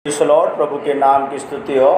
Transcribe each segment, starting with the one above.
Praise the Lord. प्रभु के नाम की स्तुति हो।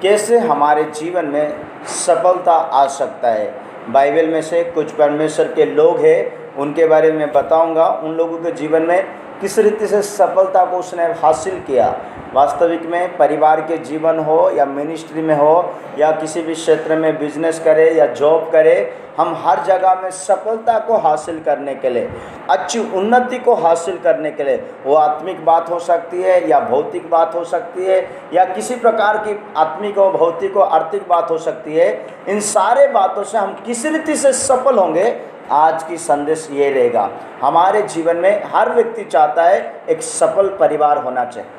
कैसे हमारे जीवन में सफलता आ सकता है। बाइबल में से कुछ परमेश्वर के लोग हैं, उनके बारे में बताऊंगा। उन लोगों के जीवन में किस रीति से सफलता को उसने हासिल किया। वास्तविक में परिवार के जीवन हो या मिनिस्ट्री में हो या किसी भी क्षेत्र में बिजनेस करे या जॉब करे, हम हर जगह में सफलता को हासिल करने के लिए, अच्छी उन्नति को हासिल करने के लिए, वो आत्मिक बात हो सकती है या भौतिक बात हो सकती है या किसी प्रकार की आत्मिक और भौतिक और आर्थिक बात हो सकती है। इन सारे बातों से हम किस रीति से सफल होंगे, आज की संदेश ये रहेगा। हमारे जीवन में हर व्यक्ति चाहता है एक सफल परिवार होना चाहिए,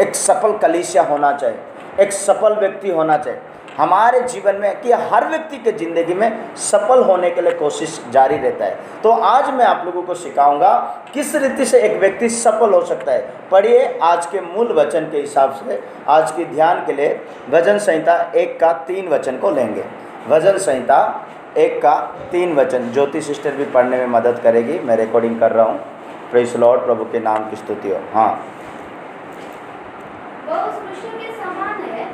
एक सफल कलीसिया होना चाहिए, एक सफल व्यक्ति होना चाहिए हमारे जीवन में, कि हर व्यक्ति के ज़िंदगी में सफल होने के लिए कोशिश जारी रहता है। तो आज मैं आप लोगों को सिखाऊंगा किस रीति से एक व्यक्ति सफल हो सकता है। पढ़िए आज के मूल वचन के हिसाब से। आज की ध्यान के लिए भजन संहिता 1 का 3 वचन को लेंगे। भजन संहिता 1 का 3 वचन। ज्योति सिस्टर भी पढ़ने में मदद करेगी, मैं रिकॉर्डिंग कर रहा हूँ। Praise the Lord. प्रभु के नाम की स्तुति हो। हाँ, वह उस वृक्ष के समान है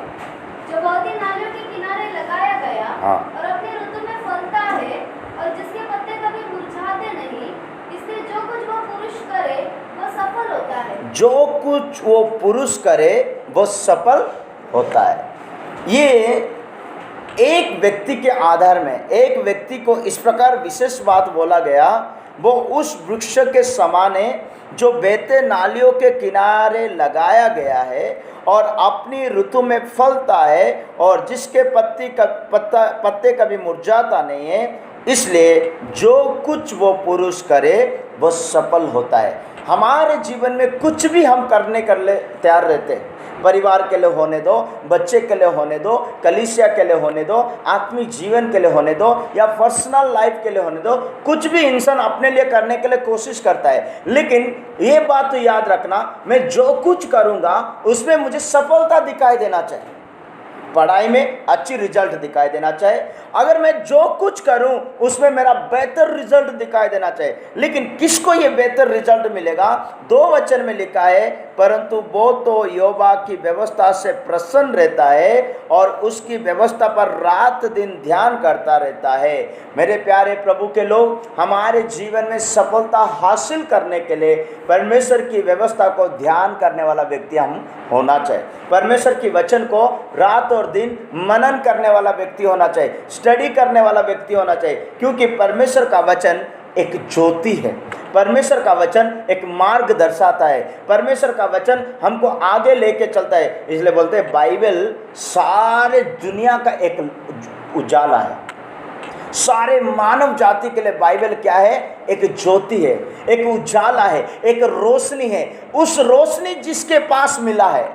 जो बहुत ही नालियों के किनारे लगाया गया और अपने ऋतु में फलता है और जिसके पत्ते कभी मुरझाते नहीं। इसलिए जो कुछ वह पुरुष करे वह सफल होता है। जो कुछ वो पुरुष करे वो सफल होता है। ये एक व्यक्ति के आधार में एक व्यक्ति को इस प्रकार विशेष बात बोला गया, वो उस वृक्ष के समान है जो बहते नालियों के किनारे लगाया गया है और अपनी ऋतु में फलता है और जिसके पत्ते कभी मुरझाता नहीं है। इसलिए जो कुछ वो पुरुष करे वो सफल होता है। हमारे जीवन में कुछ भी हम करने के लिए तैयार रहते हैं। परिवार के लिए होने दो, बच्चे के लिए होने दो, कलीसिया के लिए होने दो, आत्मिक जीवन के लिए होने दो या पर्सनल लाइफ के लिए होने दो, कुछ भी इंसान अपने लिए करने के लिए कोशिश करता है। लेकिन ये बात तो याद रखना, मैं जो कुछ करूँगा उसमें मुझे सफलता दिखाई देना चाहिए। पढ़ाई में अच्छी रिजल्ट दिखाई देना चाहिए। अगर मैं जो कुछ करूं उसमें मेरा बेहतर रिजल्ट दिखाई देना चाहिए। लेकिन किसको ये बेहतर रिजल्ट मिलेगा? 2 वचन में लिखा है, परंतु वो तो यहोवा की व्यवस्था से प्रसन्न रहता है और उसकी व्यवस्था पर रात दिन ध्यान करता रहता है। मेरे प्यारे प्रभु के लोग, हमारे जीवन में सफलता हासिल करने के लिए परमेश्वर की व्यवस्था को ध्यान करने वाला व्यक्ति हम होना चाहिए। परमेश्वर की वचन को रात और दिन मनन करने वाला व्यक्ति होना चाहिए, स्टडी करने वाला व्यक्ति होना चाहिए। क्योंकि परमेश्वर का वचन एक ज्योति है, परमेश्वर का वचन एक मार्ग दर्शाता है, परमेश्वर का वचन हमको आगे लेके चलता है। इसलिए बोलते हैं बाइबल सारे दुनिया का एक उजाला है। सारे मानव जाति के लिए बाइबल क्या है? एक ज्योति है, एक उजाला है, एक रोशनी है। उस रोशनी जिसके पास मिला है,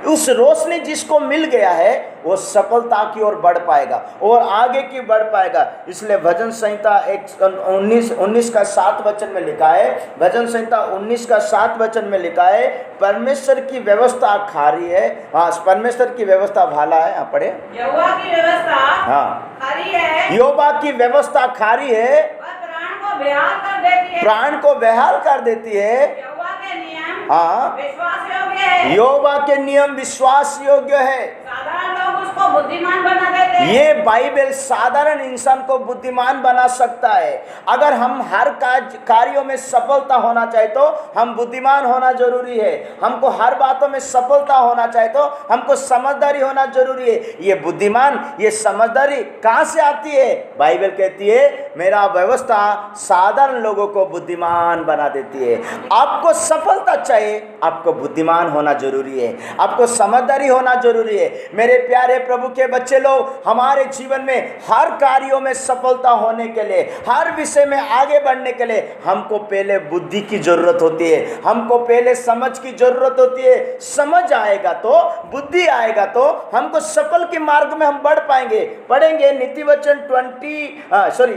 उस रोशनी जिसको मिल गया है, वो सफलता की ओर बढ़ पाएगा और आगे की बढ़ पाएगा। इसलिए भजन संहिता 19 का 7 वचन में लिखा है, भजन संहिता 19 का 7 वचन में लिखा है, परमेश्वर की व्यवस्था खारी है। हाँ, परमेश्वर की व्यवस्था भाला है। हाँ, पढ़े। यहोवा की व्यवस्था हाँ, खारी है। यहोवा की व्यवस्था खारी है, वह प्राण को बेहाल कर देती है। प्राण को बेहाल कर देती है। यहोवा के नियम हाँ, विश्वास योग्य है। यहोवा के नियम विश्वास योग्य है। साधारण लोग उसको बुद्धिमान बना देते हैं। ये बाइबल साधारण इंसान को बुद्धिमान बना सकता है। अगर हम हर कार्यों में सफलता होना चाहे तो हम बुद्धिमान होना जरूरी है। हमको हर बातों में सफलता होना चाहे तो हमको समझदारी होना जरूरी है। ये बुद्धिमान, ये समझदारी कहाँ से आती है? बाइबल कहती है मेरा व्यवस्था साधारण लोगों को बुद्धिमान बना देती है। आपको सफलता चाहिए, आपको बुद्धिमान होना जरूरी है, आपको समझदारी होना जरूरी है। मेरे प्यारे प्रभु के बच्चे लोग, हमारे जीवन में हर कार्यों में सफलता होने के लिए, हर विषय में आगे बढ़ने के लिए हमको पहले बुद्धि की जरूरत होती है, हमको पहले समझ की जरूरत होती है। समझ आएगा तो, बुद्धि आएगा तो हमको सफल के मार्ग में हम बढ़ पाएंगे। पढ़ेंगे नीति वचन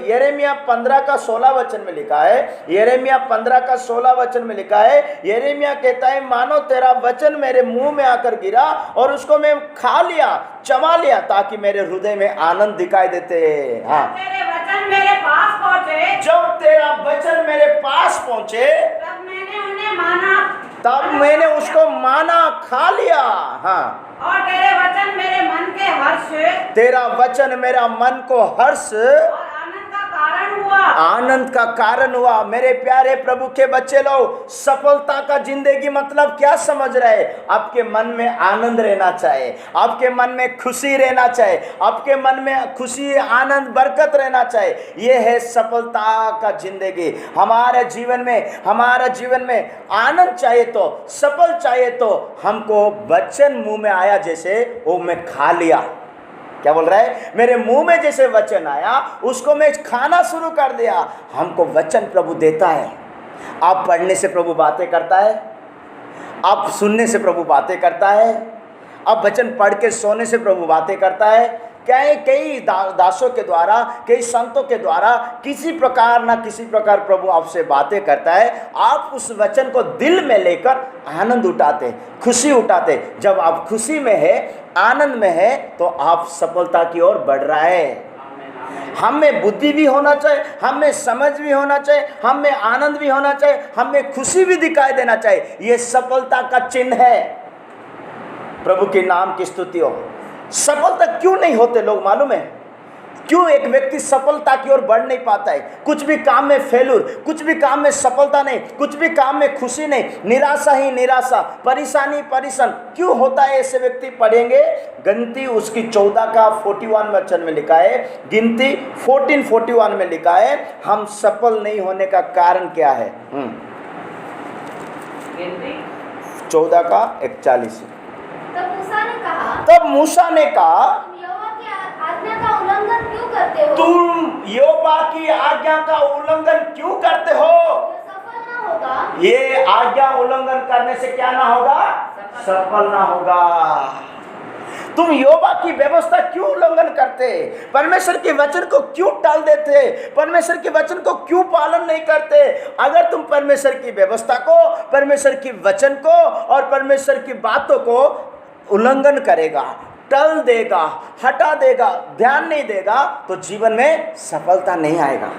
यिर्मयाह 15 का 16 वचन में लिखा है। यिर्मयाह 15 का 16 वचन में लिखा है, यिर्मयाह कहता है मानो तेरा वचन मेरे मुंह में आकर गिरा और उसको मैं खा लिया, चबा लिया, ताकि मेरे हृदय में आनंद दिखाई देते। हाँ, तेरे वचन मेरे पास पहुँचे, जब तेरा वचन मेरे पास पहुंचे तब मैंने उन्हें माना तब मैंने उसको माना खा लिया। हाँ, और तेरे वचन मेरे मन के हर्ष तेरा वचन मेरा मन को हर्ष और आनंद का कारण हुआ। आनंद का कारण हुआ। मेरे प्यारे प्रभु के बच्चे लोग, सफलता का जिंदगी मतलब क्या समझ रहे? आपके मन में आनंद रहना चाहिए, आपके मन में खुशी रहना चाहिए, आपके मन में खुशी आनंद बरकत रहना चाहिए। यह है सफलता का जिंदगी। हमारे जीवन में आनंद चाहिए तो, सफल चाहिए तो हमको वचन मुंह में आया जैसे वो मैं खा लिया। क्या बोल रहा है? मेरे मुंह में जैसे वचन आया उसको मैं खाना शुरू कर दिया। हमको वचन प्रभु देता है। आप पढ़ने से प्रभु बातें करता है, आप सुनने से प्रभु बातें करता है, आप वचन पढ़ के सोने से प्रभु बातें करता है। कई दासों के द्वारा, कई संतों के द्वारा किसी प्रकार ना किसी प्रकार प्रभु आपसे बातें करता है। आप उस वचन को दिल में लेकर आनंद उठाते, खुशी उठाते। जब आप खुशी में है, आनंद में है, तो आप सफलता की ओर बढ़ रहा है। हम में बुद्धि भी होना चाहिए, हम में समझ भी होना चाहिए, हम में आनंद भी होना चाहिए, हम में खुशी भी दिखाई देना चाहिए। ये सफलता का चिन्ह है। प्रभु के नाम की स्तुति हो। सफलता क्यों नहीं होते लोग मालूम है? क्यों एक व्यक्ति सफलता की ओर बढ़ नहीं पाता है? कुछ भी काम में फेल्यूर, कुछ भी काम में सफलता नहीं, कुछ भी काम में खुशी नहीं, निराशा ही निराशा, परेशानी परेशान क्यों होता है? ऐसे व्यक्ति पढ़ेंगे गिनती उसकी 14 का 41 वचन में लिखा है, गिनती 14:41 में लिखा है, हम सफल नहीं होने का कारण क्या है? 14 का 41। तब मूसा ने कहा तुम यहोवा की आज्ञा का उल्लंघन क्यों करते हो? ये आज्ञा उल्लंघन करने से क्या ना होगा? सफल ना होगा। तुम यहोवा की व्यवस्था क्यों उल्लंघन करते? परमेश्वर के वचन को क्यों टाल देते? परमेश्वर के वचन को क्यों पालन नहीं करते? अगर तुम परमेश्वर की व्यवस्था को, परमेश्वर की वचन को और परमेश्वर की बातों को उल्लंघन करेगा, टल देगा, हटा देगा, ध्यान नहीं देगा, तो जीवन में सफलता नहीं आएगा।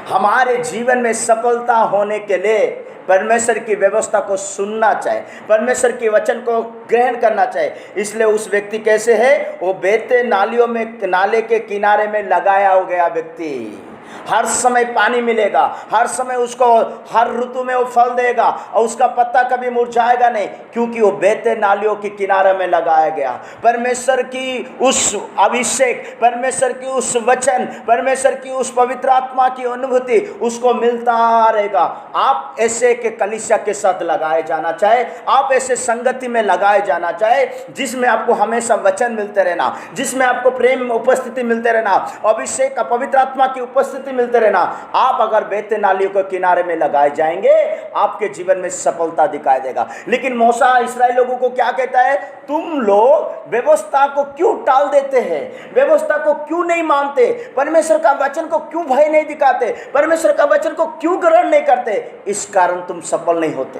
हमारे जीवन में सफलता होने के लिए परमेश्वर की व्यवस्था को सुनना चाहिए, परमेश्वर के वचन को ग्रहण करना चाहिए। इसलिए उस व्यक्ति कैसे है? वो बहते नालियों में, नाले के किनारे में लगाया हो गया व्यक्ति। हर समय पानी मिलेगा, हर समय उसको, हर ऋतु में वो फल देगा और उसका पत्ता कभी मुरझाएगा नहीं, क्योंकि वो बहते नालियों के किनारे में लगाया गया। परमेश्वर की उस अभिषेक, परमेश्वर की उस वचन, परमेश्वर की उस पवित्र आत्मा की अनुभूति उसको मिलता रहेगा। आप ऐसे के कलीसिया के साथ लगाए जाना चाहे, आप ऐसे संगति में लगाए जाना चाहे जिसमें आपको हमेशा वचन मिलते रहना, जिसमें आपको प्रेम उपस्थिति मिलते रहना, अभिषेक पवित्र आत्मा की उपस्थिति मिलते रहना। आप अगर बहते नालियों के किनारे में लगाए जाएंगे, आपके जीवन में सफलता दिखाई देगा। लेकिन मूसा इस्राएल लोगों को क्या कहता है? तुम लोग व्यवस्था को क्यों टाल देते हैं? व्यवस्था को क्यों नहीं मानते? परमेश्वर का वचन को क्यों भय नहीं दिखाते? परमेश्वर का वचन को क्यों ग्रहण नहीं करते? इस कारण तुम सफल नहीं होते।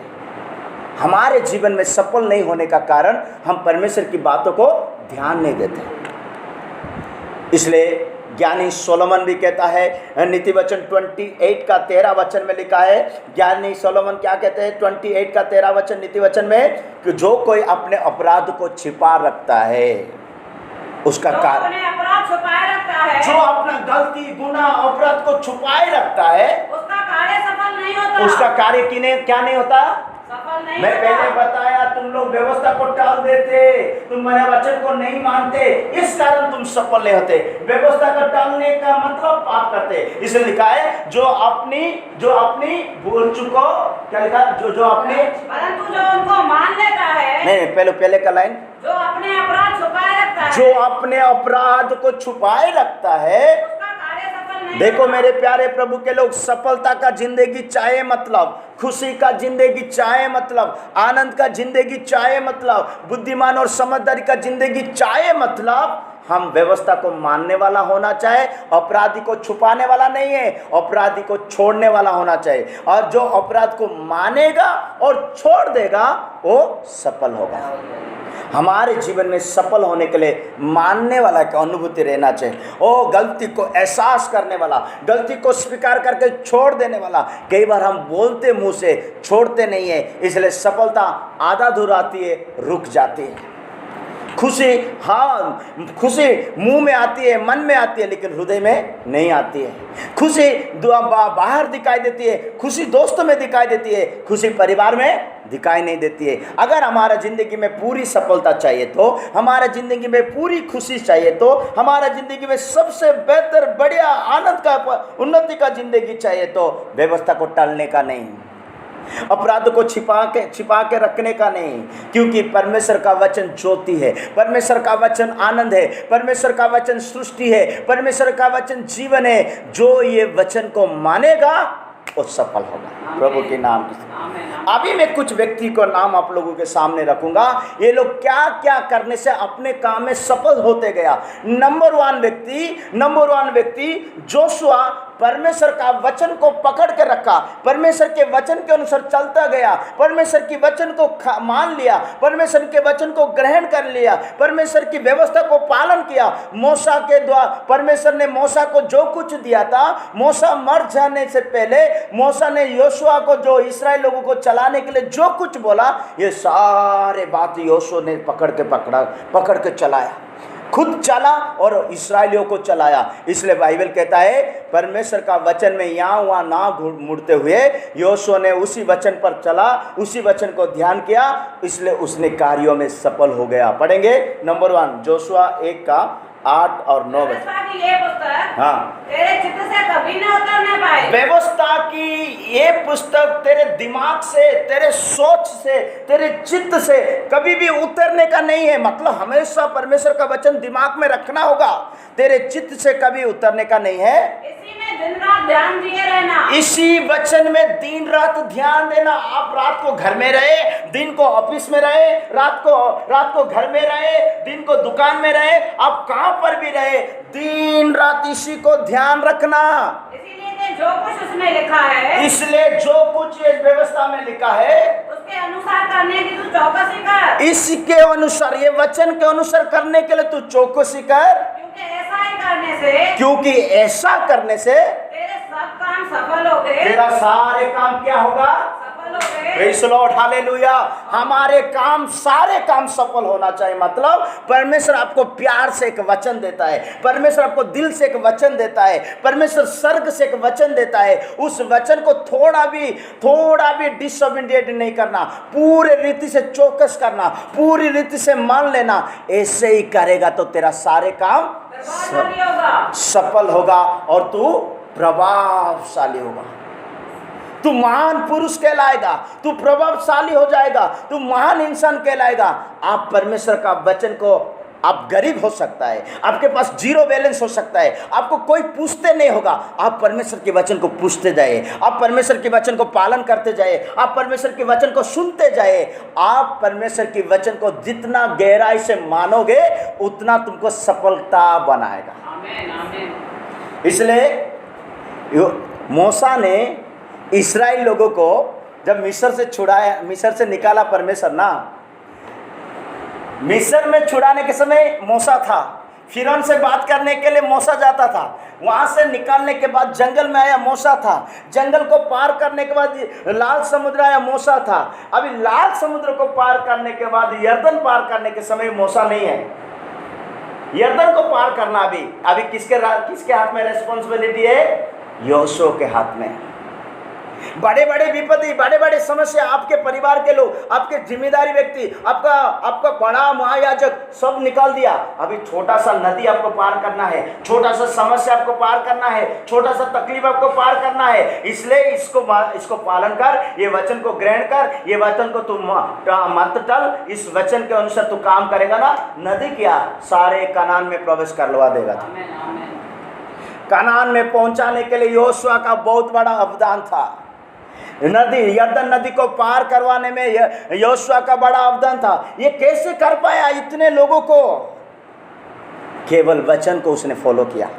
हमारे जीवन में सफल नहीं होने का कारण हम परमेश्वर की बातों को ध्यान नहीं देते। इसलिए ज्ञानी सोलोमन भी कहता है, नीति वचन 28 का 13 वचन में लिखा है, ज्ञानी सोलोमन क्या कहते हैं 28 का 13 वचन नीति वचन में, कि जो कोई अपने अपराध को छिपा रखता है उसका कारण, अपराध छुपाए रखता है, जो अपना गलती गुनाह अपराध को छुपाए रखता है, उसका कार्य सफल नहीं होता। उसका कार्य क्या नहीं होता? सफल नहीं मैं होता। पहले बताया, तुम लोग व्यवस्था को टाल देते, तुम मेरे वचन को नहीं मानते, इस कारण तुम सफल नहीं होते। व्यवस्था का टालने का मतलब पाप करते। इसलिए लिखा है जो अपनी भूल चुको, क्या लिखा? जो अपने, परंतु जो उनको मान लेता है, नहीं पहले का लाइन, जो अपने अपराध छुपाए रखता है, जो अपने अपराध को छुपाए रखता है, उसका कार्य सफल नहीं देखो होता। मेरे प्यारे प्रभु के लोग, सफलता का जिंदगी चाहे मतलब, खुशी का जिंदगी चाहे मतलब, आनंद का जिंदगी चाहे मतलब, बुद्धिमान और समझदारी का जिंदगी चाहे मतलब, हम व्यवस्था को मानने वाला होना चाहिए, अपराधी को छुपाने वाला नहीं है, अपराधी को छोड़ने वाला होना चाहिए। और जो अपराध को मानेगा और छोड़ देगा वो सफल होगा। हमारे जीवन में सफल होने के लिए मानने वाला की अनुभूति रहना चाहिए। ओ गलती को एहसास करने वाला, गलती को स्वीकार करके छोड़ देने वाला। कई बार हम बोलते मुंह से, छोड़ते नहीं है, इसलिए सफलता आधा दूर आती है, रुक जाती है। खुशी, हाँ खुशी मुंह में आती है, मन में आती है, लेकिन हृदय में नहीं आती है। खुशी बाहर दिखाई देती है, खुशी दोस्तों में दिखाई देती है, खुशी परिवार में दिखाई नहीं देती है। अगर हमारा जिंदगी में पूरी सफलता चाहिए तो, हमारा जिंदगी में पूरी खुशी चाहिए तो, हमारा जिंदगी में सबसे बेहतर बढ़िया आनंद का उन्नति का जिंदगी चाहिए तो व्यवस्था को टालने का नहीं, अपराध को छिपा के रखने का नहीं, क्योंकि परमेश्वर का वचन ज्योति है, परमेश्वर का वचन आनंद है, परमेश्वर का वचन सृष्टि है, परमेश्वर का वचन जीवन है। जो ये वचन को मानेगा वो सफल होगा। प्रभु के नाम की। अभी मैं कुछ व्यक्ति को नाम आप लोगों के सामने रखूंगा, ये लोग क्या क्या करने से अपने काम में सफल होते गया। नंबर वन व्यक्ति जोशुआ परमेश्वर का वचन को पकड़ के रखा, परमेश्वर के वचन के अनुसार चलता गया, परमेश्वर की वचन को मान लिया, परमेश्वर के वचन को ग्रहण कर लिया, परमेश्वर की व्यवस्था को पालन किया। मूसा के द्वारा परमेश्वर ने मूसा को जो कुछ दिया था, मूसा मर जाने से पहले मूसा ने योशुआ को जो इस्राएल लोगों को चलाने के लिए जो कुछ बोला, ये सारे बात योशुआ ने पकड़ के चलाया, खुद चला और इस्राएलियों को चलाया। इसलिए बाइबल कहता है परमेश्वर का वचन में यहाँ वहाँ ना मुड़ते हुए योशुआ ने उसी वचन पर चला, उसी वचन को ध्यान किया, इसलिए उसने कार्यों में सफल हो गया। पढ़ेंगे नंबर 1 जोशुआ 1 का 8 और 9 वचन। ये पुस्तक हाँ, तेरे चित्त से कभी न उतरने पाए। व्यवस्था की ये पुस्तक तेरे दिमाग से, तेरे सोच से, तेरे चित्त से कभी भी उतरने का नहीं है। मतलब हमेशा परमेश्वर का वचन दिमाग में रखना होगा, तेरे चित्त से कभी उतरने का नहीं है। इसी में दिन रात ध्यान दिए रहना, इसी वचन में दिन रात ध्यान देना। आप रात को घर में रहे, दिन को ऑफिस में रहे, रात को घर में रहे, दिन को दुकान में रहे, आप कहां पर भी रहे, दिन रात इसी को ध्यान रखना। इसीलिए जो कुछ उसमें लिखा है, इसलिए जो कुछ इस व्यवस्था में लिखा है उसके अनुसार करने की तू चौकसी कर। इसके अनुसार, ये वचन के अनुसार करने के लिए तू चौकसी कर, क्योंकि ऐसा करने से तेरे सब काम सफल हो गए। तेरा सारे काम क्या होगा? सफल हो गए। Praise the Lord, hallelujah. हमारे काम, सारे काम सफल होना चाहिए। मतलब परमेश्वर आपको प्यार से एक वचन देता है, परमेश्वर आपको दिल से एक वचन देता है, परमेश्वर स्वर्ग से एक वचन देता है। उस वचन को थोड़ा भी डिसोबीडिएंट नहीं करना, पूरे रीति से चौकस करना, पूरी रीति से मान लेना। ऐसे ही करेगा तो तेरा सारे काम सफल होगा और तू प्रभावशाली होगा, तू महान पुरुष कहलाएगा, तू प्रभावशाली हो जाएगा, तू महान इंसान कहलाएगा। आप परमेश्वर का वचन को, आप गरीब हो सकता है, आपके पास जीरो बैलेंस हो सकता है, आपको कोई पूछते नहीं होगा, आप परमेश्वर के वचन को पूछते जाइए, आप परमेश्वर के वचन को पालन करते जाइए, आप परमेश्वर के वचन को सुनते जाइए। आप परमेश्वर के वचन को जितना गहराई से मानोगे उतना तुमको सफलता बनाएगा। आमीन, आमीन। इसलिए मूसा ने इस्राएल लोगों को जब मिस्र से छुड़ाया, मिस्र से निकाला परमेश्वर ना, मिस्र में छुड़ाने के समय मूसा था, फिरौन से बात करने के लिए मूसा जाता था, वहां से निकालने के बाद जंगल में आया मूसा था, जंगल को पार करने के बाद लाल समुद्र आया मूसा था। अभी लाल समुद्र को पार करने के बाद यरदन पार करने के समय मूसा नहीं है। यरदन को पार करना अभी किसके हाथ में रेस्पॉन्सिबिलिटी है? योशुआ के हाथ में। बड़े बड़े विपत्ति, बड़े बड़े समस्या आपके परिवार के लोग, आपके जिम्मेदारी व्यक्ति, आपका बड़ा महायाजक सब निकाल दिया। अभी छोटा सा नदी आपको पार करना है, छोटा सा समस्या आपको पार करना है, छोटा सा तकलीफ आपको पार करना है। इसलिए इसको पालन कर, ये वचन को ग्रहण कर, ये वचन को तू मत टल, इस वचन के अनुसार तू काम करेगा ना, नदी क्या सारे कनान में प्रवेश करवा देगा। कनान में पहुंचाने के लिए योशुआ का बहुत बड़ा अवदान था। नदी, यरदन नदी को पार करवाने में योशुआ का बड़ा अवदान था। ये कैसे कर पाया इतने लोगों को? केवल वचन को उसने फॉलो किया।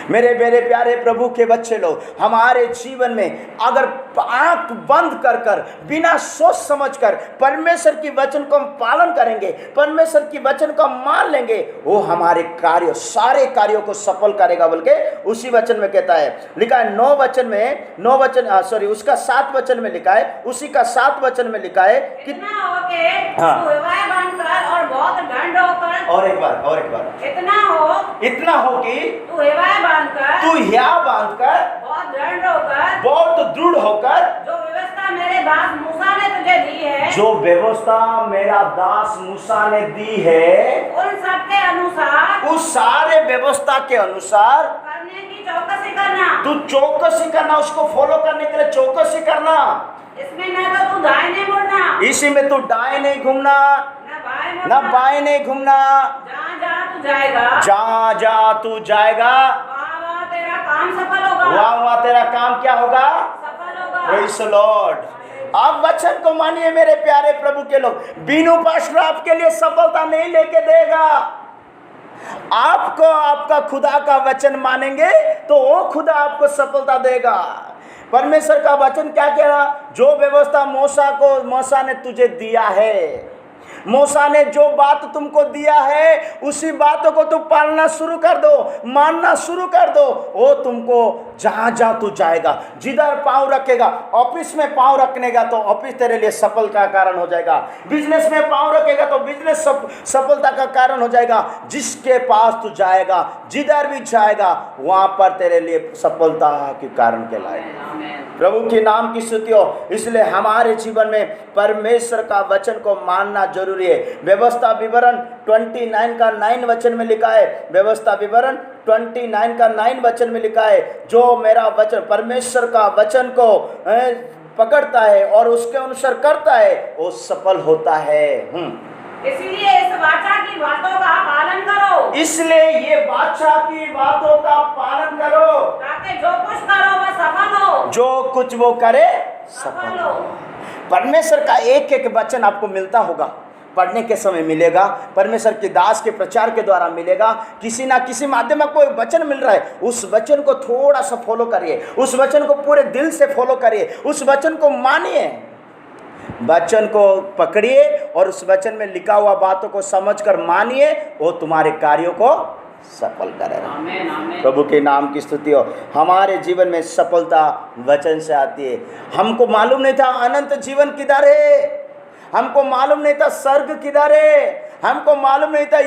मेरे मेरे प्यारे प्रभु के बच्चे लोग, हमारे जीवन में अगर आंख बंद कर कर बिना सोच समझ कर परमेश्वर की वचन को हम पालन करेंगे, परमेश्वर की वचन को हम मान लेंगे, वो हमारे कार्य सारे कार्यों को सफल करेगा। बोल के उसी वचन में कहता है, लिखा है 9 वचन में, उसका 7 वचन में लिखा है, उसी का 7 वचन में लिखा है कि इतना हो के हाँ। तू हिवाए बनकर और बहुत दंड होकर, और एक बार इतना हो कि तू हिवाए बांधकर, तू हिया बांधकर बहुत दृढ़ होकर, बहुत दृढ़ होकर, जो व्यवस्था मेरे दास मूसा ने तुझे दी है, जो व्यवस्था मेरा दास मूसा ने दी है, उन सब के अनुसार, उस सारे व्यवस्था के अनुसार करने की चौकसी करना। तू चौकसी करना, उसको फॉलो करने के लिए चौकसी करना। इसमें न तो तू दाहिने मुड़ना, इसी में तू दाएं नहीं घूमना, न बाएं मुड़ना, न बाएं नहीं घूमना। जहाँ जहाँ तू जाएगा, जहाँ जहाँ तू जाएगा, वहाँ वहाँ तेरा काम सफल होगा, वहाँ वहाँ तेरा काम क्या होगा? सफल होगा। Praise the Lord. आप वचन को मानिए मेरे प्यारे प्रभु के लोग, बिनु पास्टर आपके लिए सफलता नहीं लेके देगा। आपको आपका खुदा का वचन मानेंगे तो वो खुदा आपको सफलता देगा। परमेश्वर का वचन क्या कह रहा? जो व्यवस्था मूसा ने तुझे दिया है, मूसा ने जो बात तुमको दिया है, उसी बातों को तू पालना शुरू कर दो, मानना शुरू कर दो। वो तुमको जहाँ जहाँ तू जाएगा, जिधर पाँव रखेगा, ऑफिस में पाँव रखने का तो ऑफिस तेरे लिए सफल का कारण हो जाएगा, बिजनेस में पाँव रखेगा तो बिजनेस सफलता का कारण हो जाएगा। जिसके पास तू जाएगा, जिधर भी जाएगा, वहाँ पर तेरे लिए सफलता के कारण कहलाएगा। प्रभु के नाम की स्तुति हो। इसलिए हमारे जीवन में परमेश्वर का वचन को मानना जरूरी है। व्यवस्था विवरण 29 का 9 वचन में लिखा है, व्यवस्था विवरण 29 का 9 वचन में लिखा है, जो मेरा वचन, परमेश्वर का वचन को पकड़ता है और उसके अनुसार करता है, वो सफल होता है। इसलिए इस वाचा की बातों का पालन करो, इसलिए ये वाचा की बातों का पालन करो, ताकि जो कुछ करो वह सफल हो, जो कुछ वो करे सफल हो। परमेश्वर का एक एक वचन आपको मिलता होगा, पढ़ने के समय मिलेगा, परमेश्वर के दास के प्रचार के द्वारा मिलेगा, किसी ना किसी माध्यम में कोई वचन मिल रहा है, उस वचन को थोड़ा सा फॉलो करिए, उस वचन को पूरे दिल से फॉलो करिए, उस वचन को मानिए, वचन को पकड़िए और उस वचन में लिखा हुआ बातों को समझकर मानिए, वो तुम्हारे कार्यों को सफल करेगा। प्रभु के नाम की स्तुति हो। हमारे जीवन में सफलता वचन से आती है। हमको मालूम नहीं था अनंत जीवन किधर है, हमको मालूम नहीं था स्वर्ग किधर है, हमको मालूम नहीं था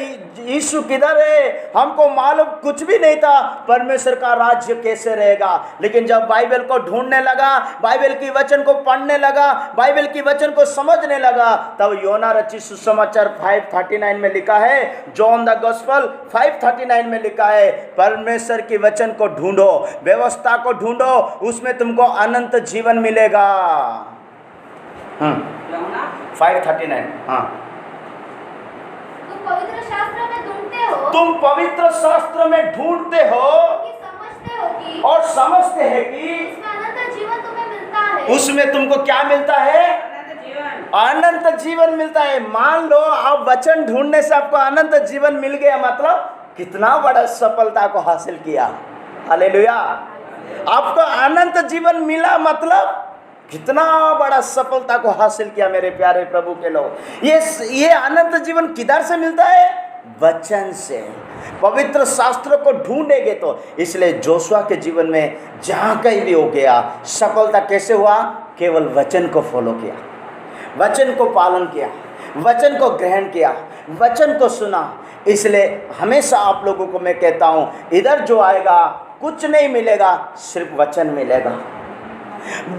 यीशु किधर है, हमको मालूम कुछ भी नहीं था परमेश्वर का राज्य कैसे रहेगा। लेकिन जब बाइबल को ढूंढने लगा, बाइबल की वचन को पढ़ने लगा, बाइबल की वचन को समझने लगा, तब योना रचित सुसमाचार 5:39 में लिखा है, जॉन द गॉस्पेल 5:39 में लिखा है, परमेश्वर की वचन को ढूंढो, व्यवस्था को ढूंढो, उसमें तुमको अनंत जीवन मिलेगा। 5:39। हाँ, तुम पवित्र शास्त्र में ढूंढते हो, तुम पवित्र शास्त्र में ढूंढते हो और समझते हैं कि इसमें अनंत जीवन तुम्हें मिलता है। उसमें तुमको क्या मिलता है? अनंत जीवन मिलता है। मान लो आप वचन ढूंढने से आपको अनंत जीवन मिल गया, मतलब कितना बड़ा सफलता को हासिल किया। हालेलुया। आपको अनंत जीवन मिला, मतलब कितना बड़ा सफलता को हासिल किया मेरे प्यारे प्रभु के लोग। ये अनंत जीवन किधर से मिलता है? वचन से। पवित्र शास्त्र को ढूंढेंगे तो। इसलिए जोशुआ के जीवन में जहाँ कहीं भी हो गया, सफलता कैसे हुआ? केवल वचन को फॉलो किया, वचन को पालन किया, वचन को ग्रहण किया, वचन को सुना। इसलिए हमेशा आप लोगों को मैं कहता हूँ, इधर जो आएगा कुछ नहीं मिलेगा, सिर्फ वचन मिलेगा।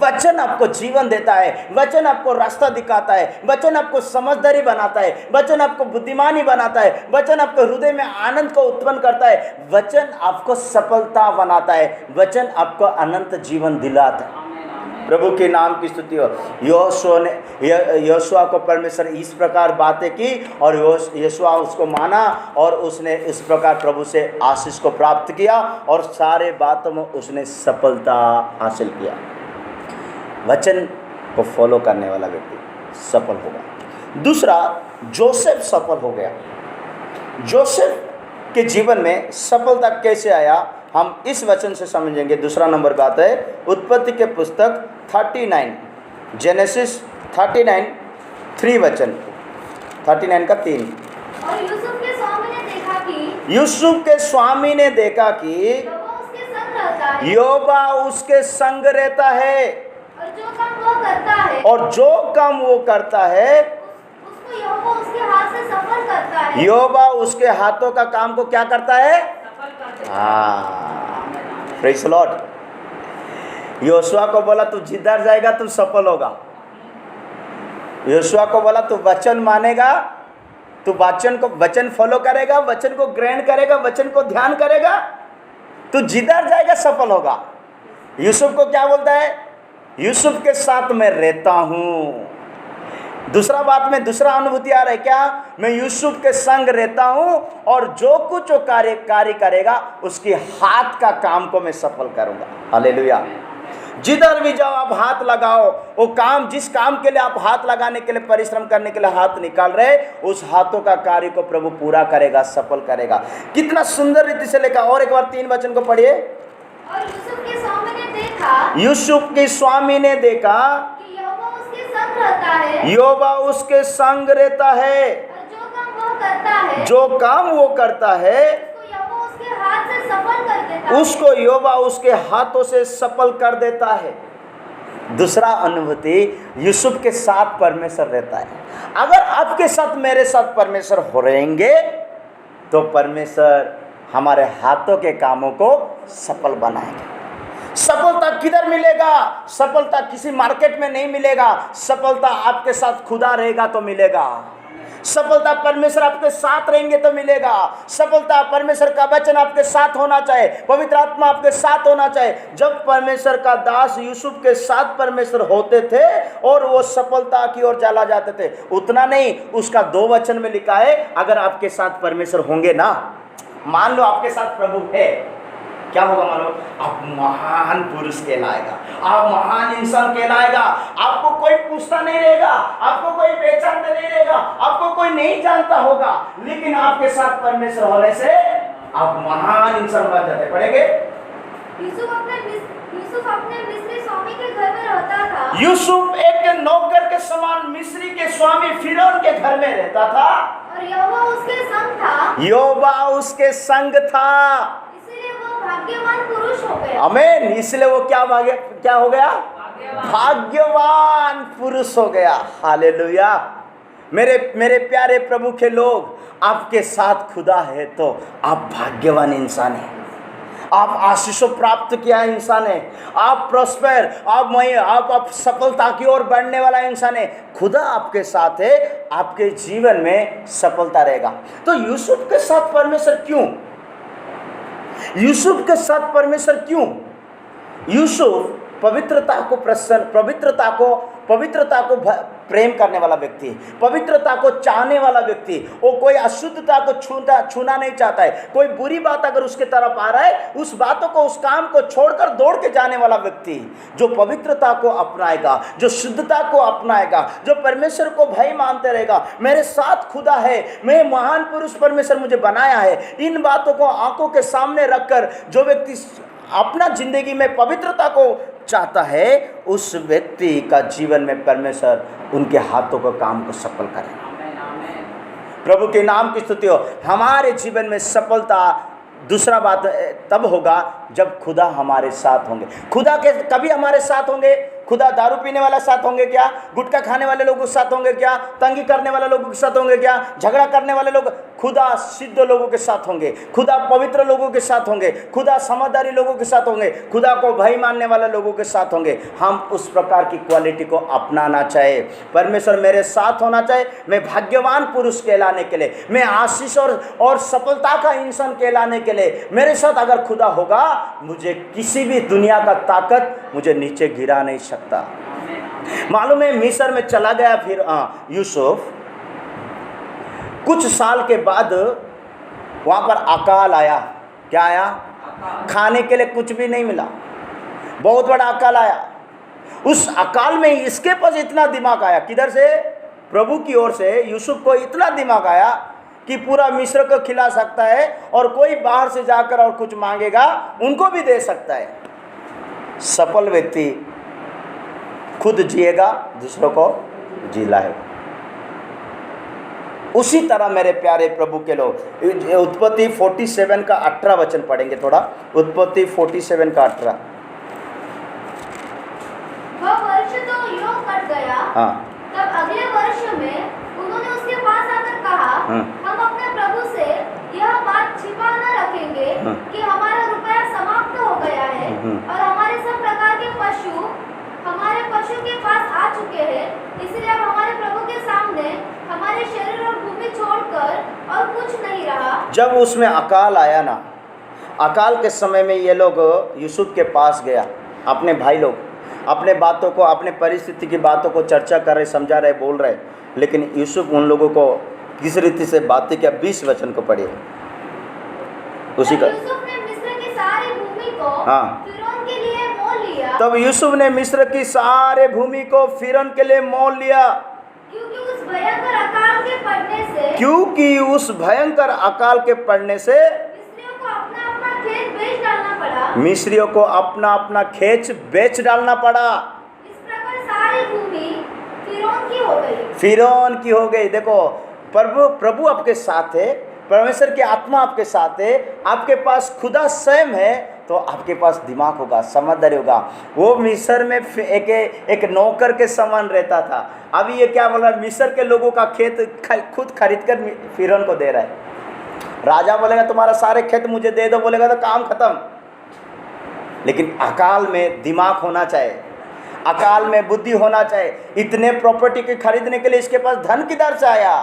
वचन आपको जीवन देता है, वचन आपको रास्ता दिखाता है, वचन आपको समझदारी बनाता है, वचन आपको बुद्धिमानी बनाता है, वचन आपको हृदय में आनंद को उत्पन्न करता है, वचन आपको सफलता बनाता है, वचन आपको अनंत जीवन दिलाता है। प्रभु के नाम की स्तुति हो। यहोशुआ को परमेश्वर इस प्रकार बातें की और यहोशुआ उसको माना और उसने इस प्रकार प्रभु से आशीष को प्राप्त किया और सारे बातों में उसने सफलता हासिल किया। वचन को फॉलो करने वाला व्यक्ति सफल होगा। दूसरा, जोसेफ सफल हो गया। जोसेफ के जीवन में सफलता कैसे आया, हम इस वचन से समझेंगे। दूसरा नंबर बात है उत्पत्ति के पुस्तक 39, जेनेसिस 39 3 वचन, 39 का 3। और यूसुफ के स्वामी ने देखा कि यूसुफ के स्वामी ने देखा कि यहोवा उसके संग रहता है, योबा उसके संग रहता है, और जो काम वो करता है और जो काम वो करता है उसको यहोवा उसके हाथ से सफल करता है। योबा उसके हाथों का काम को क्या करता है? सफल कर देता हाँ, प्रेज़ लॉर्ड। योशुआ को बोला तू जिधर जाएगा तू सफल होगा। योशुआ को बोला तू वचन मानेगा, तू वचन फॉलो करेगा, वचन को ग्रहण करेगा, वचन को ध्यान करेगा, तू जिधर जाएगा सफल होगा। यूसुफ को क्या बोलता है? यूसुफ के साथ मैं रहता हूँ। दूसरा बात में दूसरा अनुभूति आ रहा है क्या? मैं यूसुफ के संग रहता हूँ और जो कुछ वो कार्य करेगा उसके हाथ का काम को मैं सफल करूँगा। हालेलुया। जिधर भी जाओ आप हाथ लगाओ, वो काम जिस काम के लिए आप हाथ लगाने के लिए परिश्रम करने के लिए हाथ निकाल रहे, उस हाथों का कार्य को प्रभु पूरा करेगा, सफल करेगा। कितना सुंदर रीति से लिखा। और एक बार 3 वचन को पढ़िए। और यूसुफ के स्वामी ने देखा, यूसुफ के स्वामी ने देखा कि यहोवा उसके संग रहता है, योबा उसके संग रहता है, और जो काम वो करता है जो काम वो करता है उसको यहोवा उसके हाथ से सफल कर देता है। उसको योबा उसके हाथों से सफल कर देता है। दूसरा अनुभूति, यूसुफ के साथ परमेश्वर रहता है। अगर आपके साथ मेरे साथ परमेश्वर हो रहेंगे तो परमेश्वर हमारे हाथों के कामों को सफल बनाएंगे। सफलता किधर मिलेगा? सफलता किसी मार्केट में नहीं मिलेगा। सफलता आपके साथ खुदा रहेगा तो मिलेगा। सफलता परमेश्वर आपके साथ रहेंगे तो मिलेगा। सफलता परमेश्वर का वचन आपके साथ होना चाहिए, पवित्र आत्मा आपके साथ होना चाहिए। जब परमेश्वर का दास यूसुफ के साथ परमेश्वर होते थे और वो सफलता की ओर चला जाते थे। उतना नहीं, उसका 2 वचन में लिखा है अगर आपके साथ परमेश्वर होंगे ना, मान लो आपके साथ प्रभु है, क्या होगा मानो? आप महान पुरुष कहलाएगा, आप महान इंसान कहलाएगा। आपको कोई पूछता नहीं रहेगा, आपको कोई पहचानता नहीं रहेगा, आपको कोई नहीं जानता होगा, लेकिन आपके साथ परमेश्वर होने से आप महान इंसान बन जाते। पढ़ेंगे। यूसुफ अपने मिस्री स्वामी के घर में रहता था। यूसुफ एक नौकर के समान मिस्री के स्वामी फिरौन के घर में रहता था, और यहोवा उसके संग था, योबा उसके संग था। इसीलिए वो भाग्यवान पुरुष हो गया। आमीन। इसलिए वो क्या हो गया? भाग्यवान पुरुष हो गया। हालेलुया। मेरे प्यारे प्रभु के लोग, आपके साथ खुदा है तो आप भाग्यवान इंसान हैं। आप आशीषों प्राप्त किया इंसान है, आप प्रॉस्पर, आप सफलता की ओर बढ़ने वाला इंसान है। खुदा आपके साथ है, आपके जीवन में सफलता रहेगा। तो यूसुफ के साथ परमेश्वर क्यों? यूसुफ के साथ परमेश्वर क्यों? यूसुफ पवित्रता को प्रेम करने वाला व्यक्ति, पवित्रता को चाहने वाला व्यक्ति। वो कोई अशुद्धता को छूना नहीं चाहता है। कोई बुरी बात अगर उसके तरफ आ रहा है, उस बातों को, उस काम को छोड़कर दौड़ के जाने वाला व्यक्ति, जो पवित्रता को अपनाएगा, जो शुद्धता को अपनाएगा, जो परमेश्वर को भय मानते रहेगा। मेरे साथ खुदा है, मैं महान पुरुष, परमेश्वर मुझे बनाया है। इन बातों को आंखों के सामने रखकर जो व्यक्ति अपना जिंदगी में पवित्रता को चाहता है, उस व्यक्ति का जीवन में परमेश्वर उनके हाथों को काम को सफल करे। प्रभु के नाम की स्तुति हो। हमारे जीवन में सफलता दूसरा बात तब होगा जब खुदा हमारे साथ होंगे। खुदा के कभी हमारे साथ होंगे? खुदा दारू पीने वाला साथ होंगे क्या? गुटखा खाने वाले लोगों के साथ होंगे क्या? तंगी करने वाले लोगों के साथ होंगे क्या? झगड़ा करने वाले लोग? खुदा सिद्ध लोगों के साथ होंगे, खुदा पवित्र लोगों के साथ होंगे, खुदा समझदारी लोगों के साथ होंगे, खुदा को भय मानने वाले लोगों के साथ होंगे। हम उस प्रकार की क्वालिटी को अपनाना चाहिए। परमेश्वर मेरे साथ होना चाहिए, मैं भाग्यवान पुरुष कहलाने के लिए, मैं आशीष और सफलता का इंसान कहलाने के लिए मेरे साथ अगर खुदा होगा, मुझे किसी भी दुनिया का ताकत मुझे नीचे गिरा नहीं सकता। मालूम है, मिस्र में चला गया फिर यूसुफ। कुछ साल के बाद वहाँ पर अकाल आया। क्या आया? खाने के लिए कुछ भी नहीं मिला। बहुत बड़ा अकाल आया। उस अकाल में इसके पास इतना दिमाग आया, किधर से? प्रभु की ओर से यूसुफ को इतना दिमाग आया कि पूरा मिस्र को खिला सकता है, और कोई बाहर से जाकर और कुछ मांगेगा उनको भी दे सकता है। सफल व्यक्ति खुद जिएगा, दूसरों को जिलाएगा। उसी तरह मेरे प्यारे प्रभु के लोग, उत्पत्ति 47 का 18 वचन पढ़ेंगे थोड़ा। उत्पत्ति 47 का 18। वह वर्ष तो यूं कट गया। हाँ। तब अगले वर्ष में उन्होंने उसके पास आकर कहा, हम अपने प्रभु से यह बात छिपा न रखेंगे कि हमारा रुपया समाप्त हो गया है और हमारे सब प्रकार के पशु हमारे पशु के पास आ चुके हैं, इसलिए अब हमारे प्रभु के सामने हमारे शरीर और भूमि छोड़कर और कुछ नहीं रहा। जब उसमें अकाल आया ना, अकाल के समय में ये लोग यूसुफ के पास गया, अपने भाई लोग अपने बातों को, अपने परिस्थिति की बातों को चर्चा कर रहे, समझा रहे, बोल रहे, लेकिन यूसुफ उन लोगों को किस रीति से बातें किया। 20 वचन को पढ़िए उसी का। यूसुफ ने मिस्र की सारी भूमि को हाँ। फिरौन के लिए मोल लिया। तब यूसुफ ने मिस्र की सारे भूमि को फिरौन के लिए मोल लिया, क्योंकि उस भयंकर अकाल के पड़ने से क्योंकि उस भयंकर अकाल के पड़ने से मिस्रियों को अपना अपना खेत बेच डालना पड़ा। मिस्रियों को अपना अपना खेत बेच डालना पड़ा। इस प्रकार सारी भूमि फिरौन की हो गई। फिरौन की हो गई। देखो, प्रभु आपके साथ है, परमेश्वर की आत्मा आपके साथ है, आपके पास खुदा स्वयं है, तो आपके पास दिमाग होगा, समझदारी होगा। वो मिस्र में एक नौकर के समान रहता था, अभी ये क्या बोल रहा है, मिस्र के लोगों का खेत खुद खरीद कर फिरौन को दे रहा है। राजा बोलेगा तुम्हारा सारे खेत मुझे दे दो, बोलेगा तो काम खत्म। लेकिन अकाल में दिमाग होना चाहिए, अकाल में बुद्धि होना चाहिए। इतने प्रॉपर्टी के खरीदने के लिए इसके पास धन किधर से आया?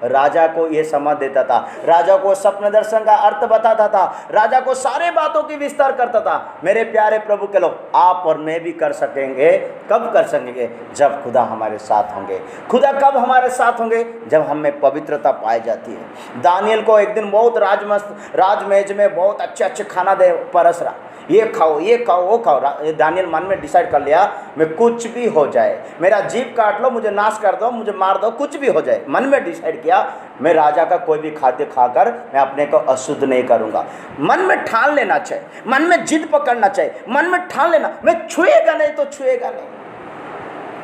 राजा को ये समझ देता था, राजा को स्वप्न दर्शन का अर्थ बताता था, राजा को सारे बातों की विस्तार करता था। मेरे प्यारे प्रभु के लोग, आप और मैं भी कर सकेंगे। कब कर सकेंगे? जब खुदा हमारे साथ होंगे। खुदा कब हमारे साथ होंगे? जब हम में पवित्रता पाई जाती है। दानियल को एक दिन बहुत राजमेज में बहुत अच्छे खाना दे परस रहा, ये खाओ, ये खाओ, वो खाओ। दानियल मन में डिसाइड कर लिया, मैं कुछ भी हो जाए, मेरा जीभ काट लो, मुझे नाश कर दो, मुझे मार दो, कुछ भी हो जाए। मन में डिसाइड किया, मैं राजा का कोई भी खाद्य खाकर मैं अपने को अशुद्ध नहीं करूंगा। मन में ठान लेना चाहिए, मन में जिद पकड़ना चाहिए, मन में ठान लेना, मैं छुएगा नहीं तो छुएगा नहीं,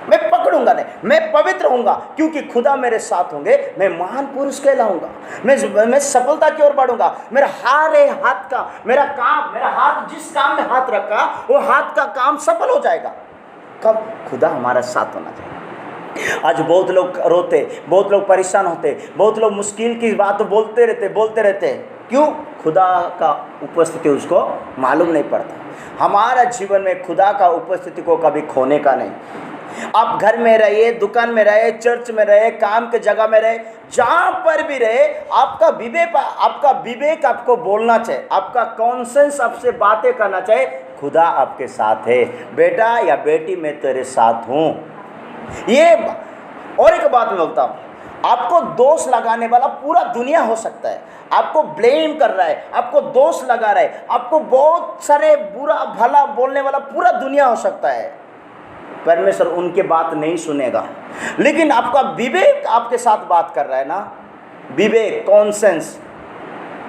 मैं पकड़ूंगा नहीं, मैं पवित्र होऊंगा, क्योंकि खुदा मेरे साथ होंगे। मैं महान पुरुष कहलाऊंगा, मैं सफलता की ओर बढ़ूंगा। मेरा हाथ का मेरा काम, मेरा हाथ जिस काम में हाथ रखा वो हाथ का काम सफल हो जाएगा। कब? खुदा हमारा साथ होना चाहिए। आज बहुत लोग रोते, बहुत लोग परेशान होते, बहुत लोग मुश्किल की बात बोलते रहते। क्यों? खुदा का उपस्थिति उसको मालूम नहीं पड़ता। हमारा जीवन में खुदा का उपस्थिति को कभी खोने का नहीं। आप घर में रहिए, दुकान में रहे, चर्च में रहे, काम के जगह में रहे, जहाँ पर भी रहे, आपका विवेक आपको बोलना चाहिए, आपका कॉन्सेंस आपसे बातें करना चाहिए। खुदा आपके साथ है, बेटा या बेटी मैं तेरे साथ हूँ। ये और एक बात मैं बोलता हूँ, आपको दोष लगाने वाला पूरा दुनिया हो सकता है, आपको ब्लेम कर रहा है, आपको दोष लगा रहा है, आपको बहुत सारे बुरा भला बोलने वाला पूरा दुनिया हो सकता है। परमेश्वर उनके बात नहीं सुनेगा, लेकिन आपका विवेक आपके साथ बात कर रहा है ना, विवेक, कॉन्सेंस।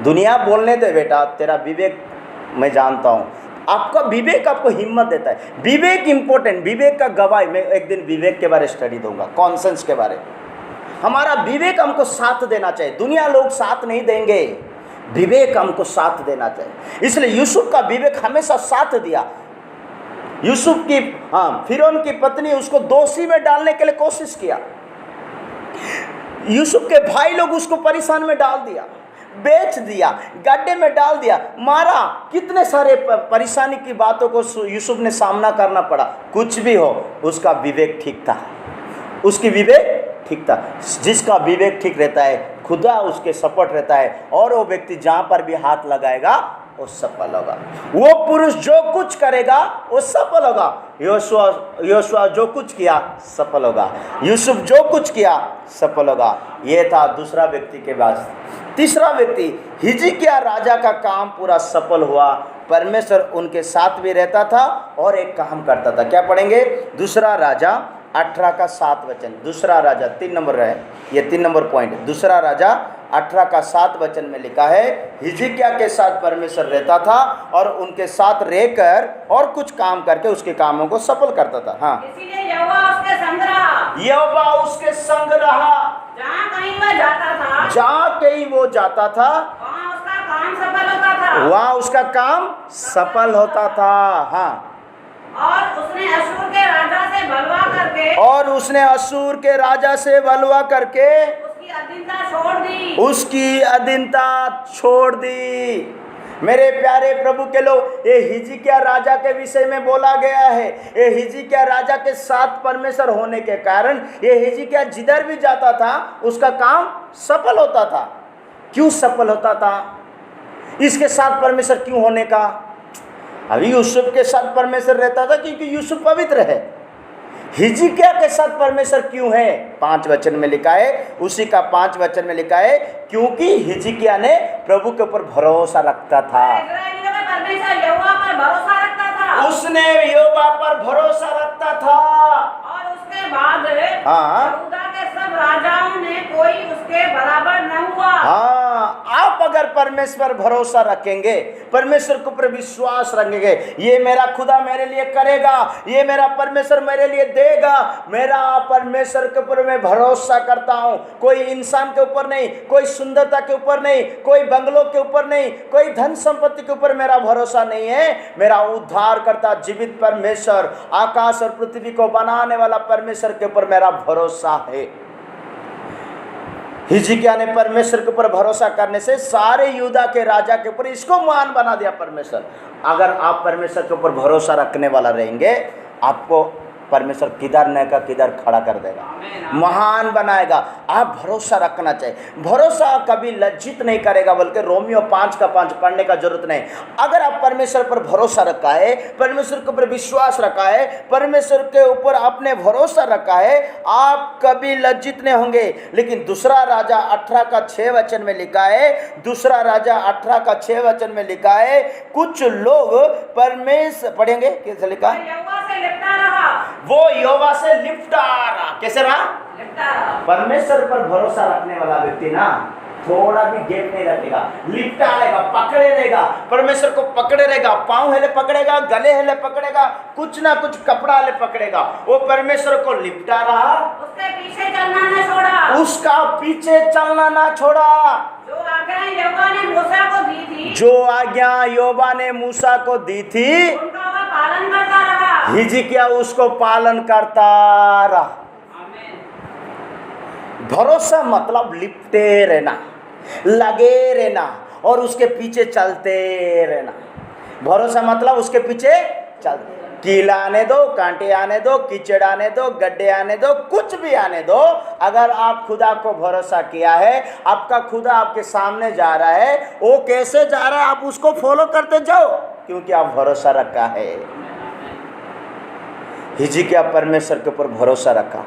दुनिया बोलने दे बेटा, तेरा विवेक मैं जानता हूँ। आपका विवेक आपको हिम्मत देता है। विवेक इंपॉर्टेंट, विवेक का गवाही। मैं एक दिन विवेक के बारे स्टडी दूंगा, कॉन्सेंस के बारे। हमारा विवेक हमको साथ देना चाहिए, दुनिया लोग साथ नहीं देंगे, विवेक हमको साथ देना चाहिए। इसलिए यूसुफ का विवेक हमेशा साथ दिया। यूसुफ की फिरौन की पत्नी उसको दोषी में डालने के लिए कोशिश किया, यूसुफ के भाई लोग उसको परेशान में डाल दिया, बेच दिया, गड्ढे में डाल दिया, मारा। कितने सारे परेशानी की बातों को यूसुफ ने सामना करना पड़ा। कुछ भी हो, उसका विवेक ठीक था, उसकी विवेक ठीक था। जिसका विवेक ठीक रहता है, खुदा उसके सपोर्ट रहता है, और वो व्यक्ति जहाँ पर भी हाथ लगाएगा वो सफल होगा। वो पुरुष जो कुछ करेगा वो सफल होगा। योशुआ जो कुछ किया सफल होगा, यूसुफ जो कुछ किया सफल होगा। ये था दूसरा व्यक्ति के पास। तीसरा व्यक्ति हिजकिय्याह राजा का काम पूरा सफल हुआ। परमेश्वर उनके साथ भी रहता था और एक काम करता था। क्या पढ़ेंगे? दूसरा राजा 18 का 7 वचन। दूसरा राजा 3 नंबर है, ये 3 नंबर पॉइंट। दूसरा राजा 18 का 7 वचन में लिखा है, हिजकिय्याह के साथ परमेश्वर रहता था और उनके साथ रहकर और कुछ काम करके उसके कामों को सफल करता था। हाँ, इसीलिए यहोवा उसके संग रहा। यहोवा उसके संग रहा। जहाँ कहीं वह जाता था, जहाँ कहीं वो जाता था, वहाँ उसका काम सफल होता था। वहाँ उसका काम सफल होता था। हाँ, और उसने अशूर के राजा से बलवा करके और उसने अशूर के राजा से बलवा करके उसकी अधीनता छोड़ दी। उसकी अधीनता छोड़ दी। मेरे प्यारे प्रभु के लोग, ये हिजकिय्याह राजा के विषय में बोला गया है। ये हिजकिय्याह राजा के साथ परमेश्वर होने के कारण ये हिजकिय्याह जिधर भी जाता था उसका काम सफल होता था। क्यों सफल होता था? इसके साथ परमेश्वर क्यों होने का? अभी यूसुफ के साथ परमेश्वर रहता था क्योंकि यूसुफ पवित्र है। हिजकिय्याह के साथ परमेश्वर क्यों है? 5 वचन में लिखा है, उसी का 5 वचन में लिखा है, क्योंकि हिजकिय्याह ने प्रभु के ऊपर भरोसा रखता था। इस्राएलियों में परमेश्वर यहोवा पर भरोसा रखता था। उसने यहोवा पर भरोसा रखता था। और उसके बाद हाँ। यहूदा के सब राजाओं ने कोई उसके बराबर न हुआ। हाँ, आप अगर परमेश्वर भरोसा रखेंगे, परमेश्वर के ऊपर विश्वास रखेंगे, ये मेरा खुदा मेरे लिए करेगा, ये मेरा परमेश्वर मेरे लिए देगा, मेरा परमेश्वर के ऊपर मैं भरोसा करता हूँ। कोई इंसान के ऊपर नहीं, कोई सुंदरता के ऊपर नहीं, कोई बंगलों के ऊपर नहीं, कोई धन संपत्ति के ऊपर मेरा भरोसा नहीं है। मेरा उद्धार करता जीवित परमेश्वर, आकाश और पृथ्वी को बनाने वाला परमेश्वर के ऊपर मेरा भरोसा है। हिजकिय्याह ने परमेश्वर के ऊपर भरोसा करने से सारे यहूदा के राजा के ऊपर इसको महान बना दिया परमेश्वर। अगर आप परमेश्वर के ऊपर भरोसा रखने वाला रहेंगे, आपको परमेश्वर किधर न का किधर खड़ा कर देगा, महान बनाएगा। आप भरोसा रखना चाहिए। भरोसा कभी लज्जित नहीं करेगा, बल्कि रोमियो 5 का 5 पढ़ने का जरूरत नहीं। अगर आप परमेश्वर पर भरोसा रखा है, परमेश्वर के ऊपर विश्वास रखा है, परमेश्वर के ऊपर आपने भरोसा रखा है, आप कभी लज्जित नहीं होंगे। लेकिन दूसरा राजा 18 का 6 वचन में लिखा है, दूसरा राजा 18 का 6 वचन में लिखा है, कुछ लोग परमेश्वर, पढ़ेंगे कैसे लिखा, यहोवा से लिपटा रहा। वो यहोवा से लिपटा रहा। कैसे रहा? लिपटा रहा। परमेश्वर पर भरोसा रखने वाला व्यक्ति ना थोड़ा भी गैप नहीं रखेगा, लिपटा लेगा, पकड़े रहेगा, परमेश्वर को पकड़े रहेगा, पाँव हिले पकड़ेगा, गले हिले पकड़ेगा, कुछ ना कुछ कपड़ा ले पकड़ेगा। वो परमेश्वर को लिपटा रहा, उसके पीछे चलना न छोड़ा। उसका पीछे चलना ना छोड़ा। जो आज्ञा यहोवा ने मूसा को दी थी, जो आज्ञा यहोवा ने मूसा को दी थी, उनका वह पालन करता रहा। हिजकिय्याह उसको पालन करता रहा। आमीन। भरोसा मतलब लिपटे रहना, लगे रहना और उसके पीछे चलते रहना। भरोसा मतलब उसके पीछे चलते, कीला आने दो, कांटे आने दो, कीचड़ आने दो, गड्ढे आने दो, कुछ भी आने दो, अगर आप खुदा को भरोसा किया है, आपका खुदा आपके सामने जा रहा है, वो कैसे जा रहा है आप उसको फॉलो करते जाओ, क्योंकि आप भरोसा रखा है। हिजकिय्याह परमेश्वर के ऊपर भरोसा रखा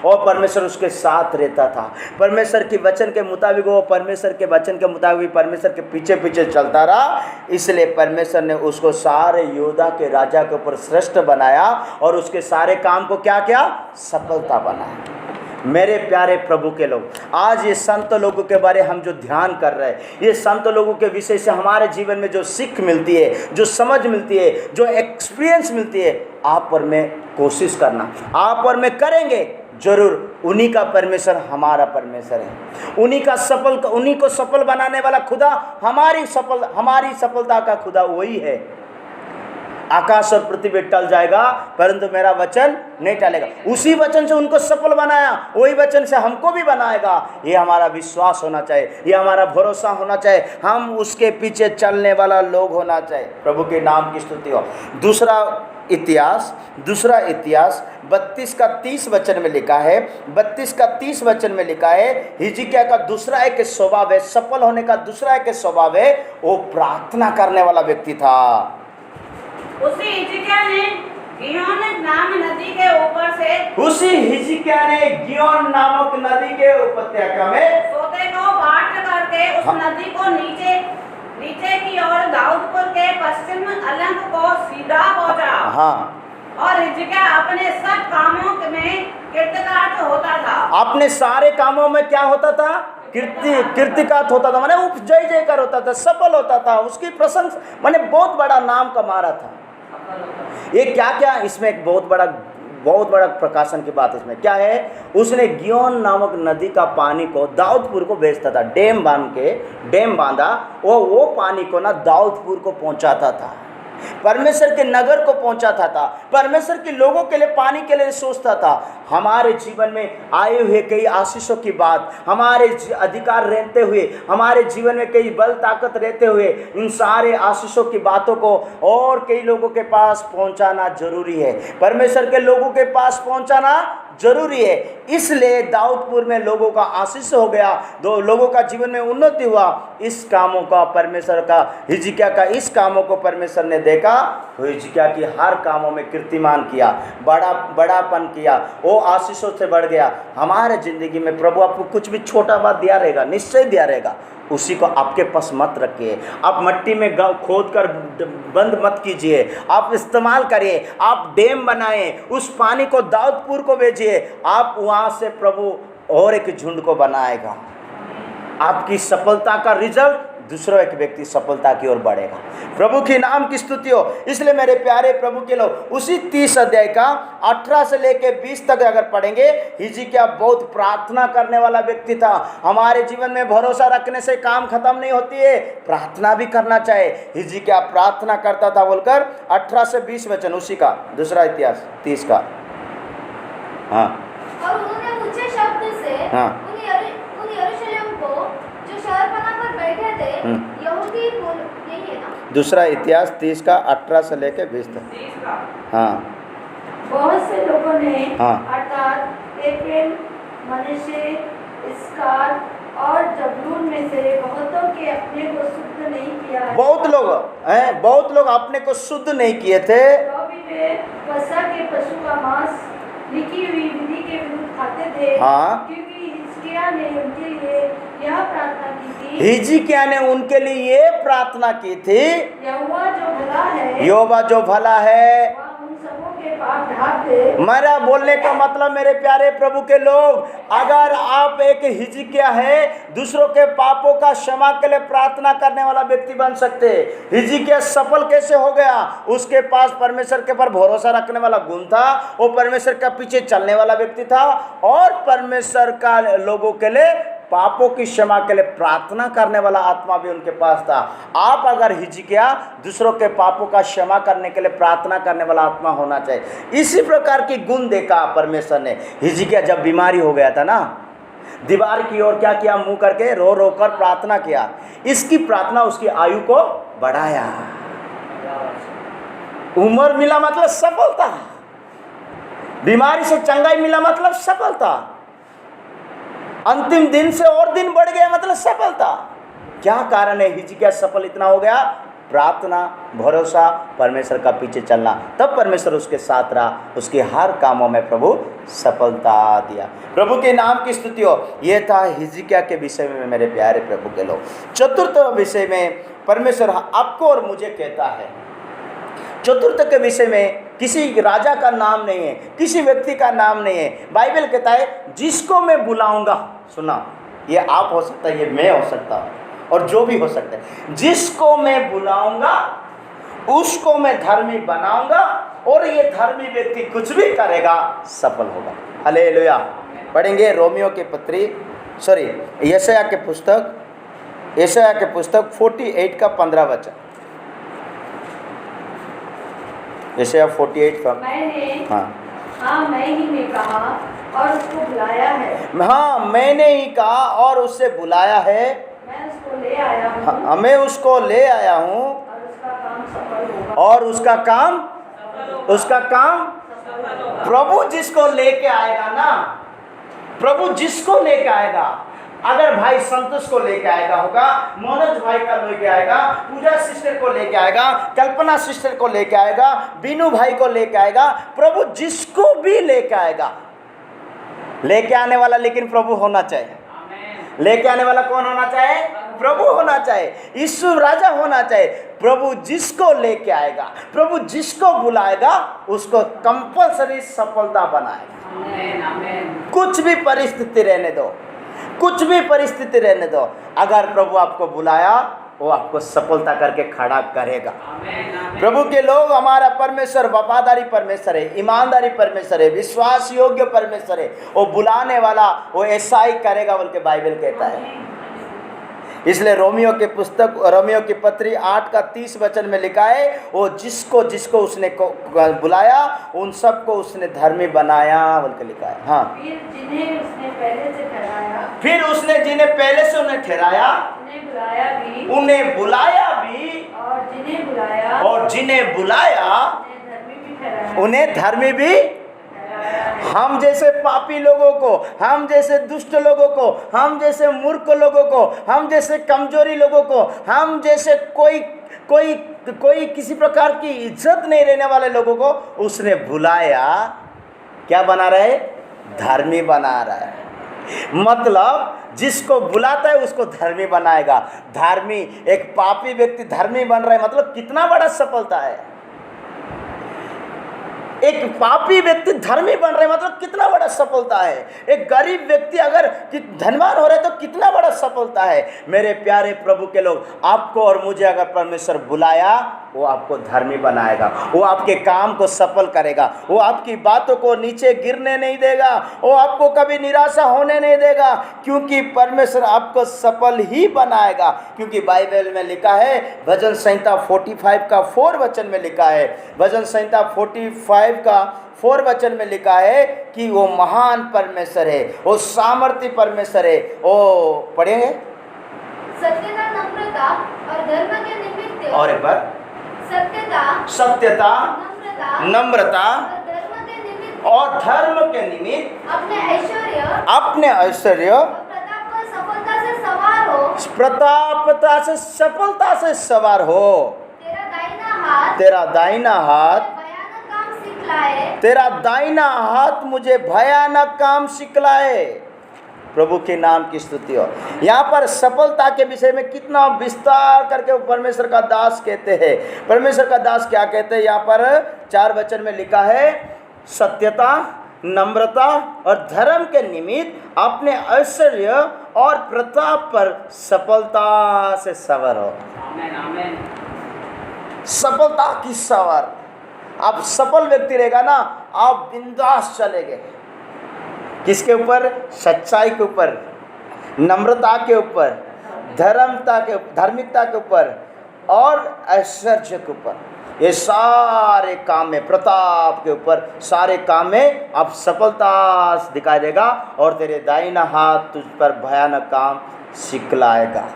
और परमेश्वर उसके साथ रहता था। परमेश्वर के वचन के मुताबिक वो परमेश्वर के वचन के मुताबिक परमेश्वर के पीछे पीछे चलता रहा। इसलिए परमेश्वर ने उसको सारे यहूदा के राजा के ऊपर श्रेष्ठ बनाया और उसके सारे काम को क्या क्या सफलता बनाया। मेरे प्यारे प्रभु के लोग, आज ये संत लोगों के बारे हम जो ध्यान कर रहे हैं, ये संत लोगों के विषय से हमारे जीवन में जो सीख मिलती है, जो समझ मिलती है, जो एक्सपीरियंस मिलती है, आप और मैं कोशिश करना, आप और मैं करेंगे जरूर। उन्हीं का परमेश्वर हमारा परमेश्वर है, उन्हीं को सफल बनाने वाला खुदा हमारी सफलता का खुदा वही है। आकाश और पृथ्वी टल जाएगा परंतु मेरा वचन नहीं टलेगा। उसी वचन से उनको सफल बनाया, वही वचन से हमको भी बनाएगा। ये हमारा विश्वास होना चाहिए, ये हमारा भरोसा होना चाहिए, हम उसके पीछे चलने वाला लोग होना चाहिए। प्रभु के नाम की स्तुति हो। दूसरा इतिहास 32 का 30 वचन में लिखा है, 32 का 30 वचन में लिखा है, हिजकिय्याह का दूसरा एक स्वभाव है, सफल होने का दूसरा एक स्वभाव है, वो प्रार्थना करने वाला व्यक्ति था। उसी हिजकिय्याह ने गिहोन नाम नदी के ऊपर से गियोन नामक नदी के उपत्यका में सोते को काट करके उस नदी को नीचे की ओर दाऊदपुर के पश्चिम अलंग को सीधा पहुंचा। हाँ, और हिजकिय्याह अपने सब कामों में कृतकार्य होता था। अपने सारे कामों में क्या होता था? कीर्तिकात होता था, माने उप जय जयकार होता था, सफल होता था, उसकी प्रशंसा, माने बहुत बड़ा नाम कमा रहा था। ये क्या क्या इसमें एक बहुत बड़ा प्रकाशन की बात इसमें क्या है, उसने गियोन नामक नदी का पानी को दाऊदपुर को भेजता था, डैम बांधा, वो पानी को ना दाऊदपुर को पहुंचाता था, परमेश्वर के नगर को पहुंचाता था, परमेश्वर के लोगों के लिए पानी के लिए सोचता था। हमारे जीवन में आए हुए कई आशीषों की बात, हमारे अधिकार रहते हुए, हमारे जीवन में कई बल ताकत रहते हुए, इन सारे आशीषों की बातों को और कई लोगों के पास पहुंचाना जरूरी है, परमेश्वर के लोगों के पास पहुंचाना जरूरी है। इसलिए दाऊदपुर में लोगों का आशीष हो गया, दो लोगों का जीवन में उन्नति हुआ। इस कामों का परमेश्वर का, हिजकिय्याह का इस कामों को परमेश्वर ने देखा, तो हिजकिय्याह की हर कामों में कीर्तिमान किया, बड़ापन किया, वो आशीषों से बढ़ गया। हमारे जिंदगी में प्रभु आपको कुछ भी छोटा बात दिया रहेगा, निश्चय दिया रहेगा, उसी को आपके पास मत रखिए। आप मट्टी में खोद कर बंद मत कीजिए, आप इस्तेमाल करिए, आप डैम बनाएं, उस पानी को दाऊदपुर को भेजिए, आप वहाँ से प्रभु और एक झुंड को बनाएगा। आपकी सफलता का रिजल्ट दूसरा एक व्यक्ति सफलता की ओर बढ़ेगा। प्रभु के नाम की स्तुति हो। इसलिए मेरे प्यारे प्रभु के लोग, उसी 30 अध्याय का 18 से लेके 20 तक अगर पढ़ेंगे, हिजकिय्याह बहुत प्रार्थना करने वाला व्यक्ति था। हमारे जीवन में भरोसा रखने से काम खत्म नहीं होती है, प्रार्थना भी करना चाहिए। हिजकिय्याह प्रार्थना करता था बोलकर 18 से 20 वचन, उसी का दूसरा इतिहास 30 का। हाँ, और उन्होंने ऊंचे शब्द से उन यरूशलेम को जो शहरपनाह पर बैठे थे, यहूदी यही है ना, दूसरा इतिहास 30 का 18 से लेके 20 तक। हाँ, बहुत से लोगों ने हाँ, अर्थात एफ्रेम, मनश्शे, इस्कार और जबूलून में से बहुतों के अपने को शुद्ध नहीं किया है। बहुत लोग अपने को शुद्ध नहीं किए थे, तो भी वे फसह के पशु का मांस लिखी हुई विधि के विरुद्ध खाते थे। हाँ, क्योंकि हिजकिय्याह ने उनके लिए यह प्रार्थना की थी, हिजकिय्याह ने उनके लिए ये प्रार्थना की थी, यहोवा जो भला है, यहोवा जो भला है वह उन सबों के पाप ढाँप दे। मेरा बोलने का मतलब मेरे प्यारे प्रभु के लोग, अगर आप एक हिजकिय्याह है, दूसरों के पापों का क्षमा के लिए प्रार्थना करने वाला व्यक्ति बन सकते हैं। हिजकिय्याह सफल कैसे हो गया? उसके पास परमेश्वर के पर भरोसा रखने वाला गुण था, वो परमेश्वर का पीछे चलने वाला व्यक्ति था, और परमेश्वर का लोगों के लिए पापों की क्षमा के लिए प्रार्थना करने वाला आत्मा भी उनके पास था। आप अगर हिजकिय्याह, दूसरों के पापों का क्षमा करने के लिए प्रार्थना करने वाला आत्मा होना चाहिए। इसी प्रकार की गुण देखा परमेश्वर ने। हिजकिय्याह जब बीमारी हो गया था ना, दीवार की ओर क्या किया? मुंह करके रो रो कर प्रार्थना किया। इसकी प्रार्थना उसकी आयु को बढ़ाया। उम्र मिला मतलब सफलता, बीमारी से चंगाई मिला मतलब सफलता, अंतिम दिन से और दिन बढ़ गया मतलब सफलता। क्या कारण है हिजकिय्याह सफल इतना हो गया? प्रार्थना, भरोसा, परमेश्वर का पीछे चलना, तब परमेश्वर उसके साथ रहा, उसके हर कामों में प्रभु सफलता दिया। प्रभु के नाम की स्तुति हो। यह था हिजकिय्याह के विषय में मेरे प्यारे प्रभु के लोग। चतुर्थ विषय में परमेश्वर आपको और मुझे कहता है, चतुर्थ के विषय में किसी राजा का नाम नहीं है, किसी व्यक्ति का नाम नहीं है। बाइबल कहता है जिसको मैं बुलाऊंगा, सुना, ये आप हो सकता है, ये मैं हो सकता हूँ, और जो भी हो सकता है, जिसको मैं बुलाऊंगा उसको मैं धर्मी बनाऊंगा, और ये धर्मी व्यक्ति कुछ भी करेगा सफल होगा। हालेलुया। पढ़ेंगे रोमियो की पत्री, यशायाह के पुस्तक 48 का 15 वचन। यशायाह 48 का मैं ही ने कहा और उसको बुलाया है। हाँ, मैंने ही कहा और उससे बुलाया है। मैं उसको ले आया हूँ। मैं उसको ले आया हूँ, और उसका काम सफल होगा। और उसका काम प्रभु जिसको लेके आएगा ना, प्रभु जिसको लेके आएगा, अगर भाई संतोष को लेके आएगा होगा, मनोज भाई का लेके आएगा, पूजा सिस्टर को लेके आएगा, कल्पना सिस्टर को लेके आएगा, बीनू भाई को लेके आएगा, प्रभु जिसको भी लेके आएगा, लेके आने वाला लेकिन प्रभु होना चाहिए। लेके आने वाला कौन होना चाहिए? प्रभु होना चाहिए, यीशु राजा होना चाहिए। प्रभु जिसको लेके आएगा, प्रभु जिसको बुलाएगा, उसको कंपलसरी सफलता बनाएगा। कुछ भी परिस्थिति रहने दो, कुछ भी परिस्थिति रहने दो, अगर प्रभु आपको बुलाया वो आपको सफलता करके खड़ा करेगा। प्रभु के लोग, हमारा परमेश्वर वफादारी परमेश्वर है, ईमानदारी परमेश्वर है, विश्वास योग्य परमेश्वर है। वो बुलाने वाला वो ऐसा ही करेगा बोल के बाइबल कहता है। इसलिए रोमियो की पुस्तक, रोमियो की पत्री 8:30 में लिखा है, वो जिसको जिसको उसने बुलाया उन सबको उसने धर्मी बनाया बोल के लिखा है। हाँ, फिर जिन्हें उसने पहले से ठहराया, फिर उसने जिन्हें पहले से उन्हें ठहराया, उन्हें बुलाया भी, और जिन्हें बुलाया उन्हें धर्मी भी। हम जैसे पापी लोगों को, हम जैसे दुष्ट लोगों को, हम जैसे मूर्ख लोगों को, हम जैसे कमजोरी लोगों को, हम जैसे कोई किसी प्रकार की इज्जत नहीं रहने वाले लोगों को उसने बुलाया, क्या बना रहा है? धर्मी बना रहा है। मतलब जिसको बुलाता है उसको धर्मी बनाएगा। धर्मी, एक पापी व्यक्ति धर्मी बन रहा है, मतलब कितना बड़ा सफलता है। एक पापी व्यक्ति धर्मी बन रहे मतलब कितना बड़ा सफलता है। एक गरीब व्यक्ति अगर धनवान हो रहे तो कितना बड़ा सफलता है। मेरे प्यारे प्रभु के लोग, आपको और मुझे अगर परमेश्वर बुलाया, वो आपको धर्मी बनाएगा, वो आपके काम को सफल करेगा, वो आपकी बातों को नीचे गिरने नहीं देगा, वो आपको कभी निराशा होने नहीं देगा, क्योंकि परमेश्वर आपको सफल ही बनाएगा। क्योंकि बाइबल में लिखा है, भजन संहिता 45 का 4 वचन में लिखा है, भजन संहिता 45 का 4 वचन में लिखा है कि वो महान परमेश्वर है, वो सामर्थी परमेश्वर है। वो पढ़ेंगे, सत्यता, नम्रता और धर्म के निमित्त, और एक बार, सत्यता, नम्रता और धर्म के निमित्त अपने ऐश्वर्य प्रतापता से सफलता से सवार हो। तेरा दाहिना हाथ तेरा दाहिना हाथ मुझे भयानक काम सिखलाए। प्रभु के नाम की स्तुति हो। यहाँ पर सफलता के विषय में कितना विस्तार करके परमेश्वर का दास कहते हैं। परमेश्वर का दास क्या कहते हैं? यहाँ पर 4 वचन में लिखा है, सत्यता, नम्रता और धर्म के निमित्त अपने ऐश्वर्य और प्रताप पर सफलता से सवार हो। सफलता की सवार। आप सफल व्यक्ति रहेगा ना, आप बिंदास चलेंगे। किसके ऊपर? सच्चाई के ऊपर, नम्रता के ऊपर, धार्मिकता के ऊपर और ऐश्वर्य के ऊपर। ये सारे काम में, प्रताप के ऊपर, सारे काम में आप सफलता दिखाई देगा और तेरे दाहिना हाथ तुझ पर भयानक काम सिखलाएगा।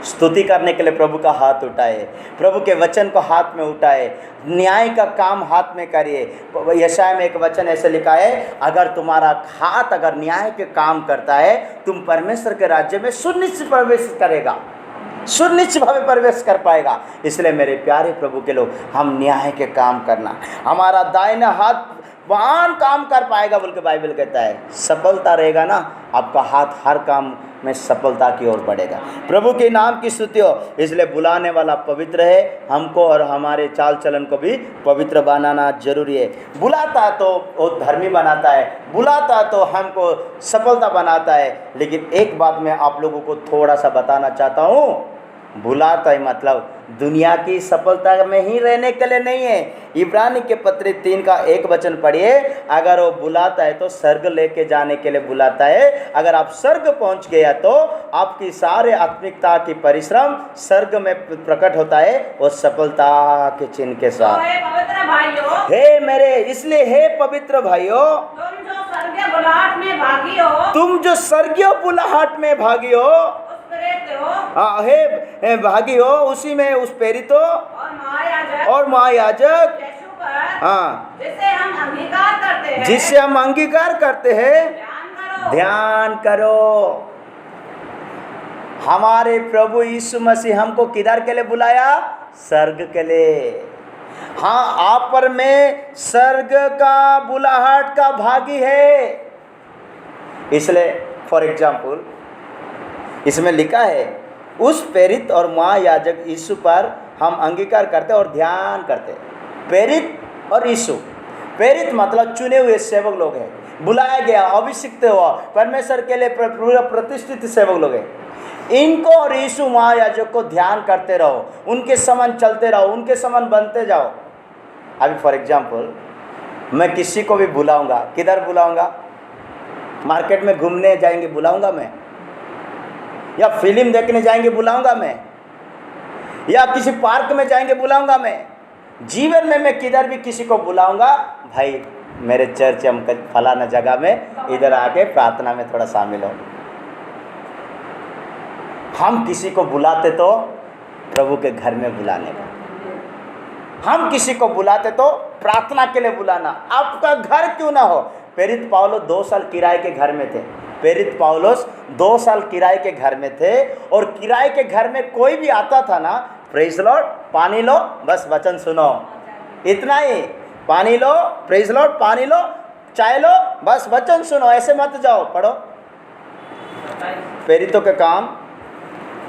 स्तुति करने के लिए प्रभु का हाथ उठाए, प्रभु के वचन को हाथ में उठाए, न्याय का काम हाथ में करिए। यशाया में एक वचन ऐसे लिखा है, अगर तुम्हारा हाथ अगर न्याय के काम करता है, तुम परमेश्वर के राज्य में सुनिश्चित प्रवेश करेगा, सुनिश्चित भावे प्रवेश कर पाएगा। इसलिए मेरे प्यारे प्रभु के लोग, हम न्याय के काम करना, हमारा दाहिना हाथ महान काम कर पाएगा बोल के बाइबल कहता है। सफलता रहेगा ना, आपका हाथ हर काम में सफलता की ओर बढ़ेगा। प्रभु के नाम की स्तुति हो। इसलिए बुलाने वाला पवित्र है, हमको और हमारे चाल चलन को भी पवित्र बनाना जरूरी है। बुलाता है तो वो धर्मी बनाता है, बुलाता है तो हमको सफलता बनाता है। लेकिन एक बात मैं आप लोगों को थोड़ा सा बताना चाहता हूँ, बुलाता है मतलब दुनिया की सफलता में ही रहने के लिए नहीं है। इब्रानी के पत्री 3 का 1 वचन पढ़िए, अगर वो बुलाता है तो स्वर्ग लेके जाने के लिए बुलाता है। अगर आप स्वर्ग पहुंच गया तो आपकी सारे आत्मिकता की परिश्रम स्वर्ग में प्रकट होता है, वो सफलता के चिन्ह के साथ। पवित्र भाइयों, हे मेरे, इसलिए हे पवित्र भाइयों, तुम जो स्वर्गीय बुलाहट में भागी हो, तुम जो स्वर्गीय बुलाहट में भागी हो, हाँ, हे भागी हो, उसी में उस प्रेरित हो और महायाजक, हाँ, जिसे हम अंगीकार करते हैं, जिससे हम अंगीकार करते हैं, ध्यान करो। हमारे प्रभु यीशु मसीह हमको किधर के लिए बुलाया? स्वर्ग के लिए। हाँ, आप पर में स्वर्ग का बुलाहट का भागी है। इसलिए फॉर एग्जाम्पल इसमें लिखा है, उस प्रेरित और महायाजक यीशु पर हम अंगीकार करते और ध्यान करते। प्रेरित और यीशु, प्रेरित मतलब चुने हुए सेवक लोग हैं, बुलाया गया, अभिषिक्त हुआ, परमेश्वर के लिए पूरा प्रतिष्ठित सेवक लोग हैं। इनको और यीशु महायाजक को ध्यान करते रहो, उनके समान चलते रहो, उनके समान बनते जाओ। अभी फॉर एग्जाम्पल मैं किसी को भी बुलाऊंगा, किधर बुलाऊंगा? मार्केट में घूमने जाएंगे बुलाऊंगा मैं, या फिल्म देखने जाएंगे बुलाऊंगा मैं, या किसी पार्क में जाएंगे बुलाऊंगा मैं। जीवन में मैं किधर भी किसी को बुलाऊंगा, भाई मेरे चर्च हम फलाना जगह में इधर आके प्रार्थना में थोड़ा शामिल हो। हम किसी को बुलाते तो प्रभु के घर में बुलाने का, हम किसी को बुलाते तो प्रार्थना के लिए बुलाना। आपका घर क्यों ना हो। प्रेरित पौलुस 2 साल किराए के घर में थे। प्रेरित पौलुस 2 साल किराए के घर में थे, और किराए के घर में कोई भी आता था ना, प्रेज लॉर्ड, पानी लो, बस वचन सुनो, इतना ही। पानी लो, प्रेज लॉर्ड, पानी लो, चाय लो, बस वचन सुनो, ऐसे मत जाओ, पढ़ो। प्रेरितों के काम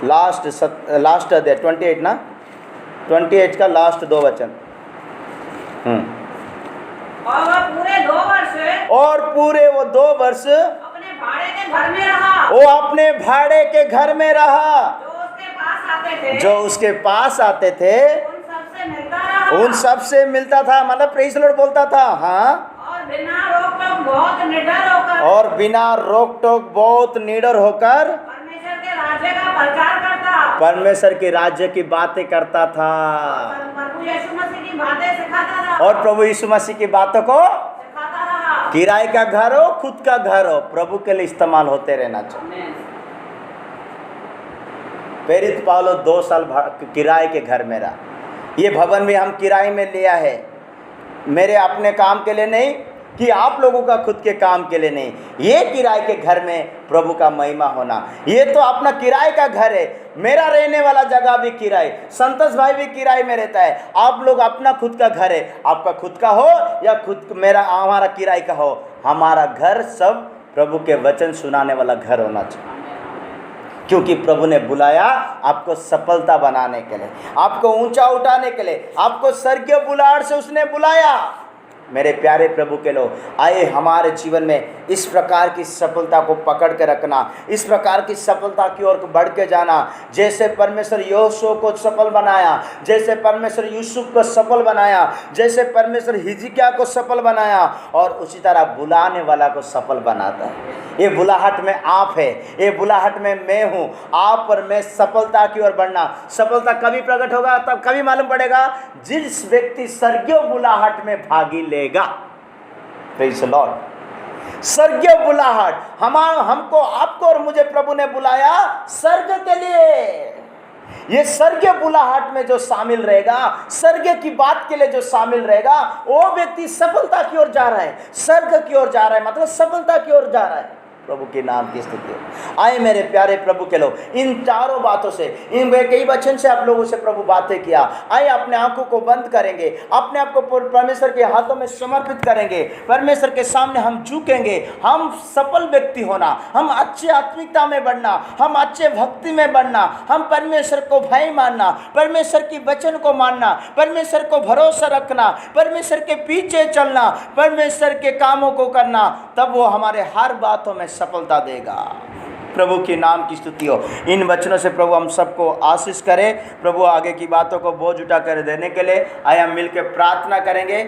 लास्ट अध्याय 28 ना, 28 का लास्ट 2 वचन। और पूरे वो 2 वर्ष अपने भाड़े के घर में रहा। वो अपने भाड़े के घर में रहा। जो उसके पास आते थे उन सब से मिलता था, मतलब प्रेज़ लॉर्ड बोलता था। हाँ, और बिना रोक टोक बहुत निडर होकर, और बिना रोक टोक बहुत निडर होकर परमेश्वर के राज्य का प्रचार करता, परमेश्वर के राज्य की बातें करता था, प्रभु यीशु मसीह की बातें सिखाता था, और प्रभु यीशु मसीह की बातों को सिखाता रहा। किराए का घर हो, खुद का घर हो, प्रभु के लिए इस्तेमाल होते रहना चाहिए। प्रेरित पौलुस 2 साल किराए के घर में रहा। ये भवन भी हम किराए में लिया है, मेरे अपने काम के लिए नहीं, कि आप लोगों का खुद के काम के लिए नहीं। ये किराए के घर में प्रभु का महिमा होना, ये तो अपना किराए का घर है। मेरा रहने वाला जगह भी किराए, संतोष भाई भी किराए में रहता है। आप लोग अपना खुद का घर है, आपका खुद का हो या खुद मेरा हमारा किराए का हो, हमारा घर सब प्रभु के वचन सुनाने वाला घर होना चाहिए। क्योंकि प्रभु ने बुलाया आपको सफलता बनाने के लिए, आपको ऊंचा उठाने के लिए, आपको स्वर्गीय बुलाहट से उसने बुलाया। मेरे प्यारे प्रभु के लोग, आइए हमारे जीवन में इस प्रकार की सफलता को पकड़ के रखना, इस प्रकार की सफलता की ओर बढ़ के जाना। जैसे परमेश्वर योशुआ को सफल बनाया, जैसे परमेश्वर यूसुफ को सफल बनाया, जैसे परमेश्वर हिजकिय्याह को सफल बनाया, और उसी तरह बुलाने वाला को सफल बनाता है। ये बुलाहट में आप है, ये बुलाहट में मैं हूँ। आप और मैं सफलता की ओर बढ़ना। सफलता कभी प्रकट होगा, तब कभी मालूम पड़ेगा जिस व्यक्ति स्वर्गीय बुलाहट में भागी लेगा। Praise the Lord. स्वर्गीय बुलाहट, हमको, आपको और मुझे प्रभु ने बुलाया स्वर्ग के लिए। ये स्वर्गीय बुलाहट में जो शामिल रहेगा, स्वर्ग की बात के लिए जो शामिल रहेगा, वो व्यक्ति सफलता की ओर जा रहा है, स्वर्ग की ओर जा रहा है, मतलब सफलता की ओर जा रहा है। प्रभु के नाम की स्तुति हो। आए मेरे प्यारे प्रभु के लोग, इन चारों बातों से, इन कई वचन से आप लोगों से प्रभु बातें किया। आए अपने आंखों को बंद करेंगे, अपने आप को परमेश्वर के हाथों में समर्पित करेंगे, परमेश्वर के सामने हम झुकेंगे। हम सफल व्यक्ति होना, हम अच्छे आत्मिकता में बढ़ना, हम अच्छे भक्ति में बढ़ना, हम परमेश्वर को भय मानना, परमेश्वर की वचन को मानना, परमेश्वर को भरोसा रखना, परमेश्वर के पीछे चलना, परमेश्वर के कामों को करना, तब वो हमारे हर बातों में सफलता देगा। प्रभु के नाम की स्तुति हो। इन वचनों से प्रभु हम सबको आशीष करें। प्रभु आगे की बातों को बोझ उठा कर देने के लिए आए हम मिलकर प्रार्थना करेंगे।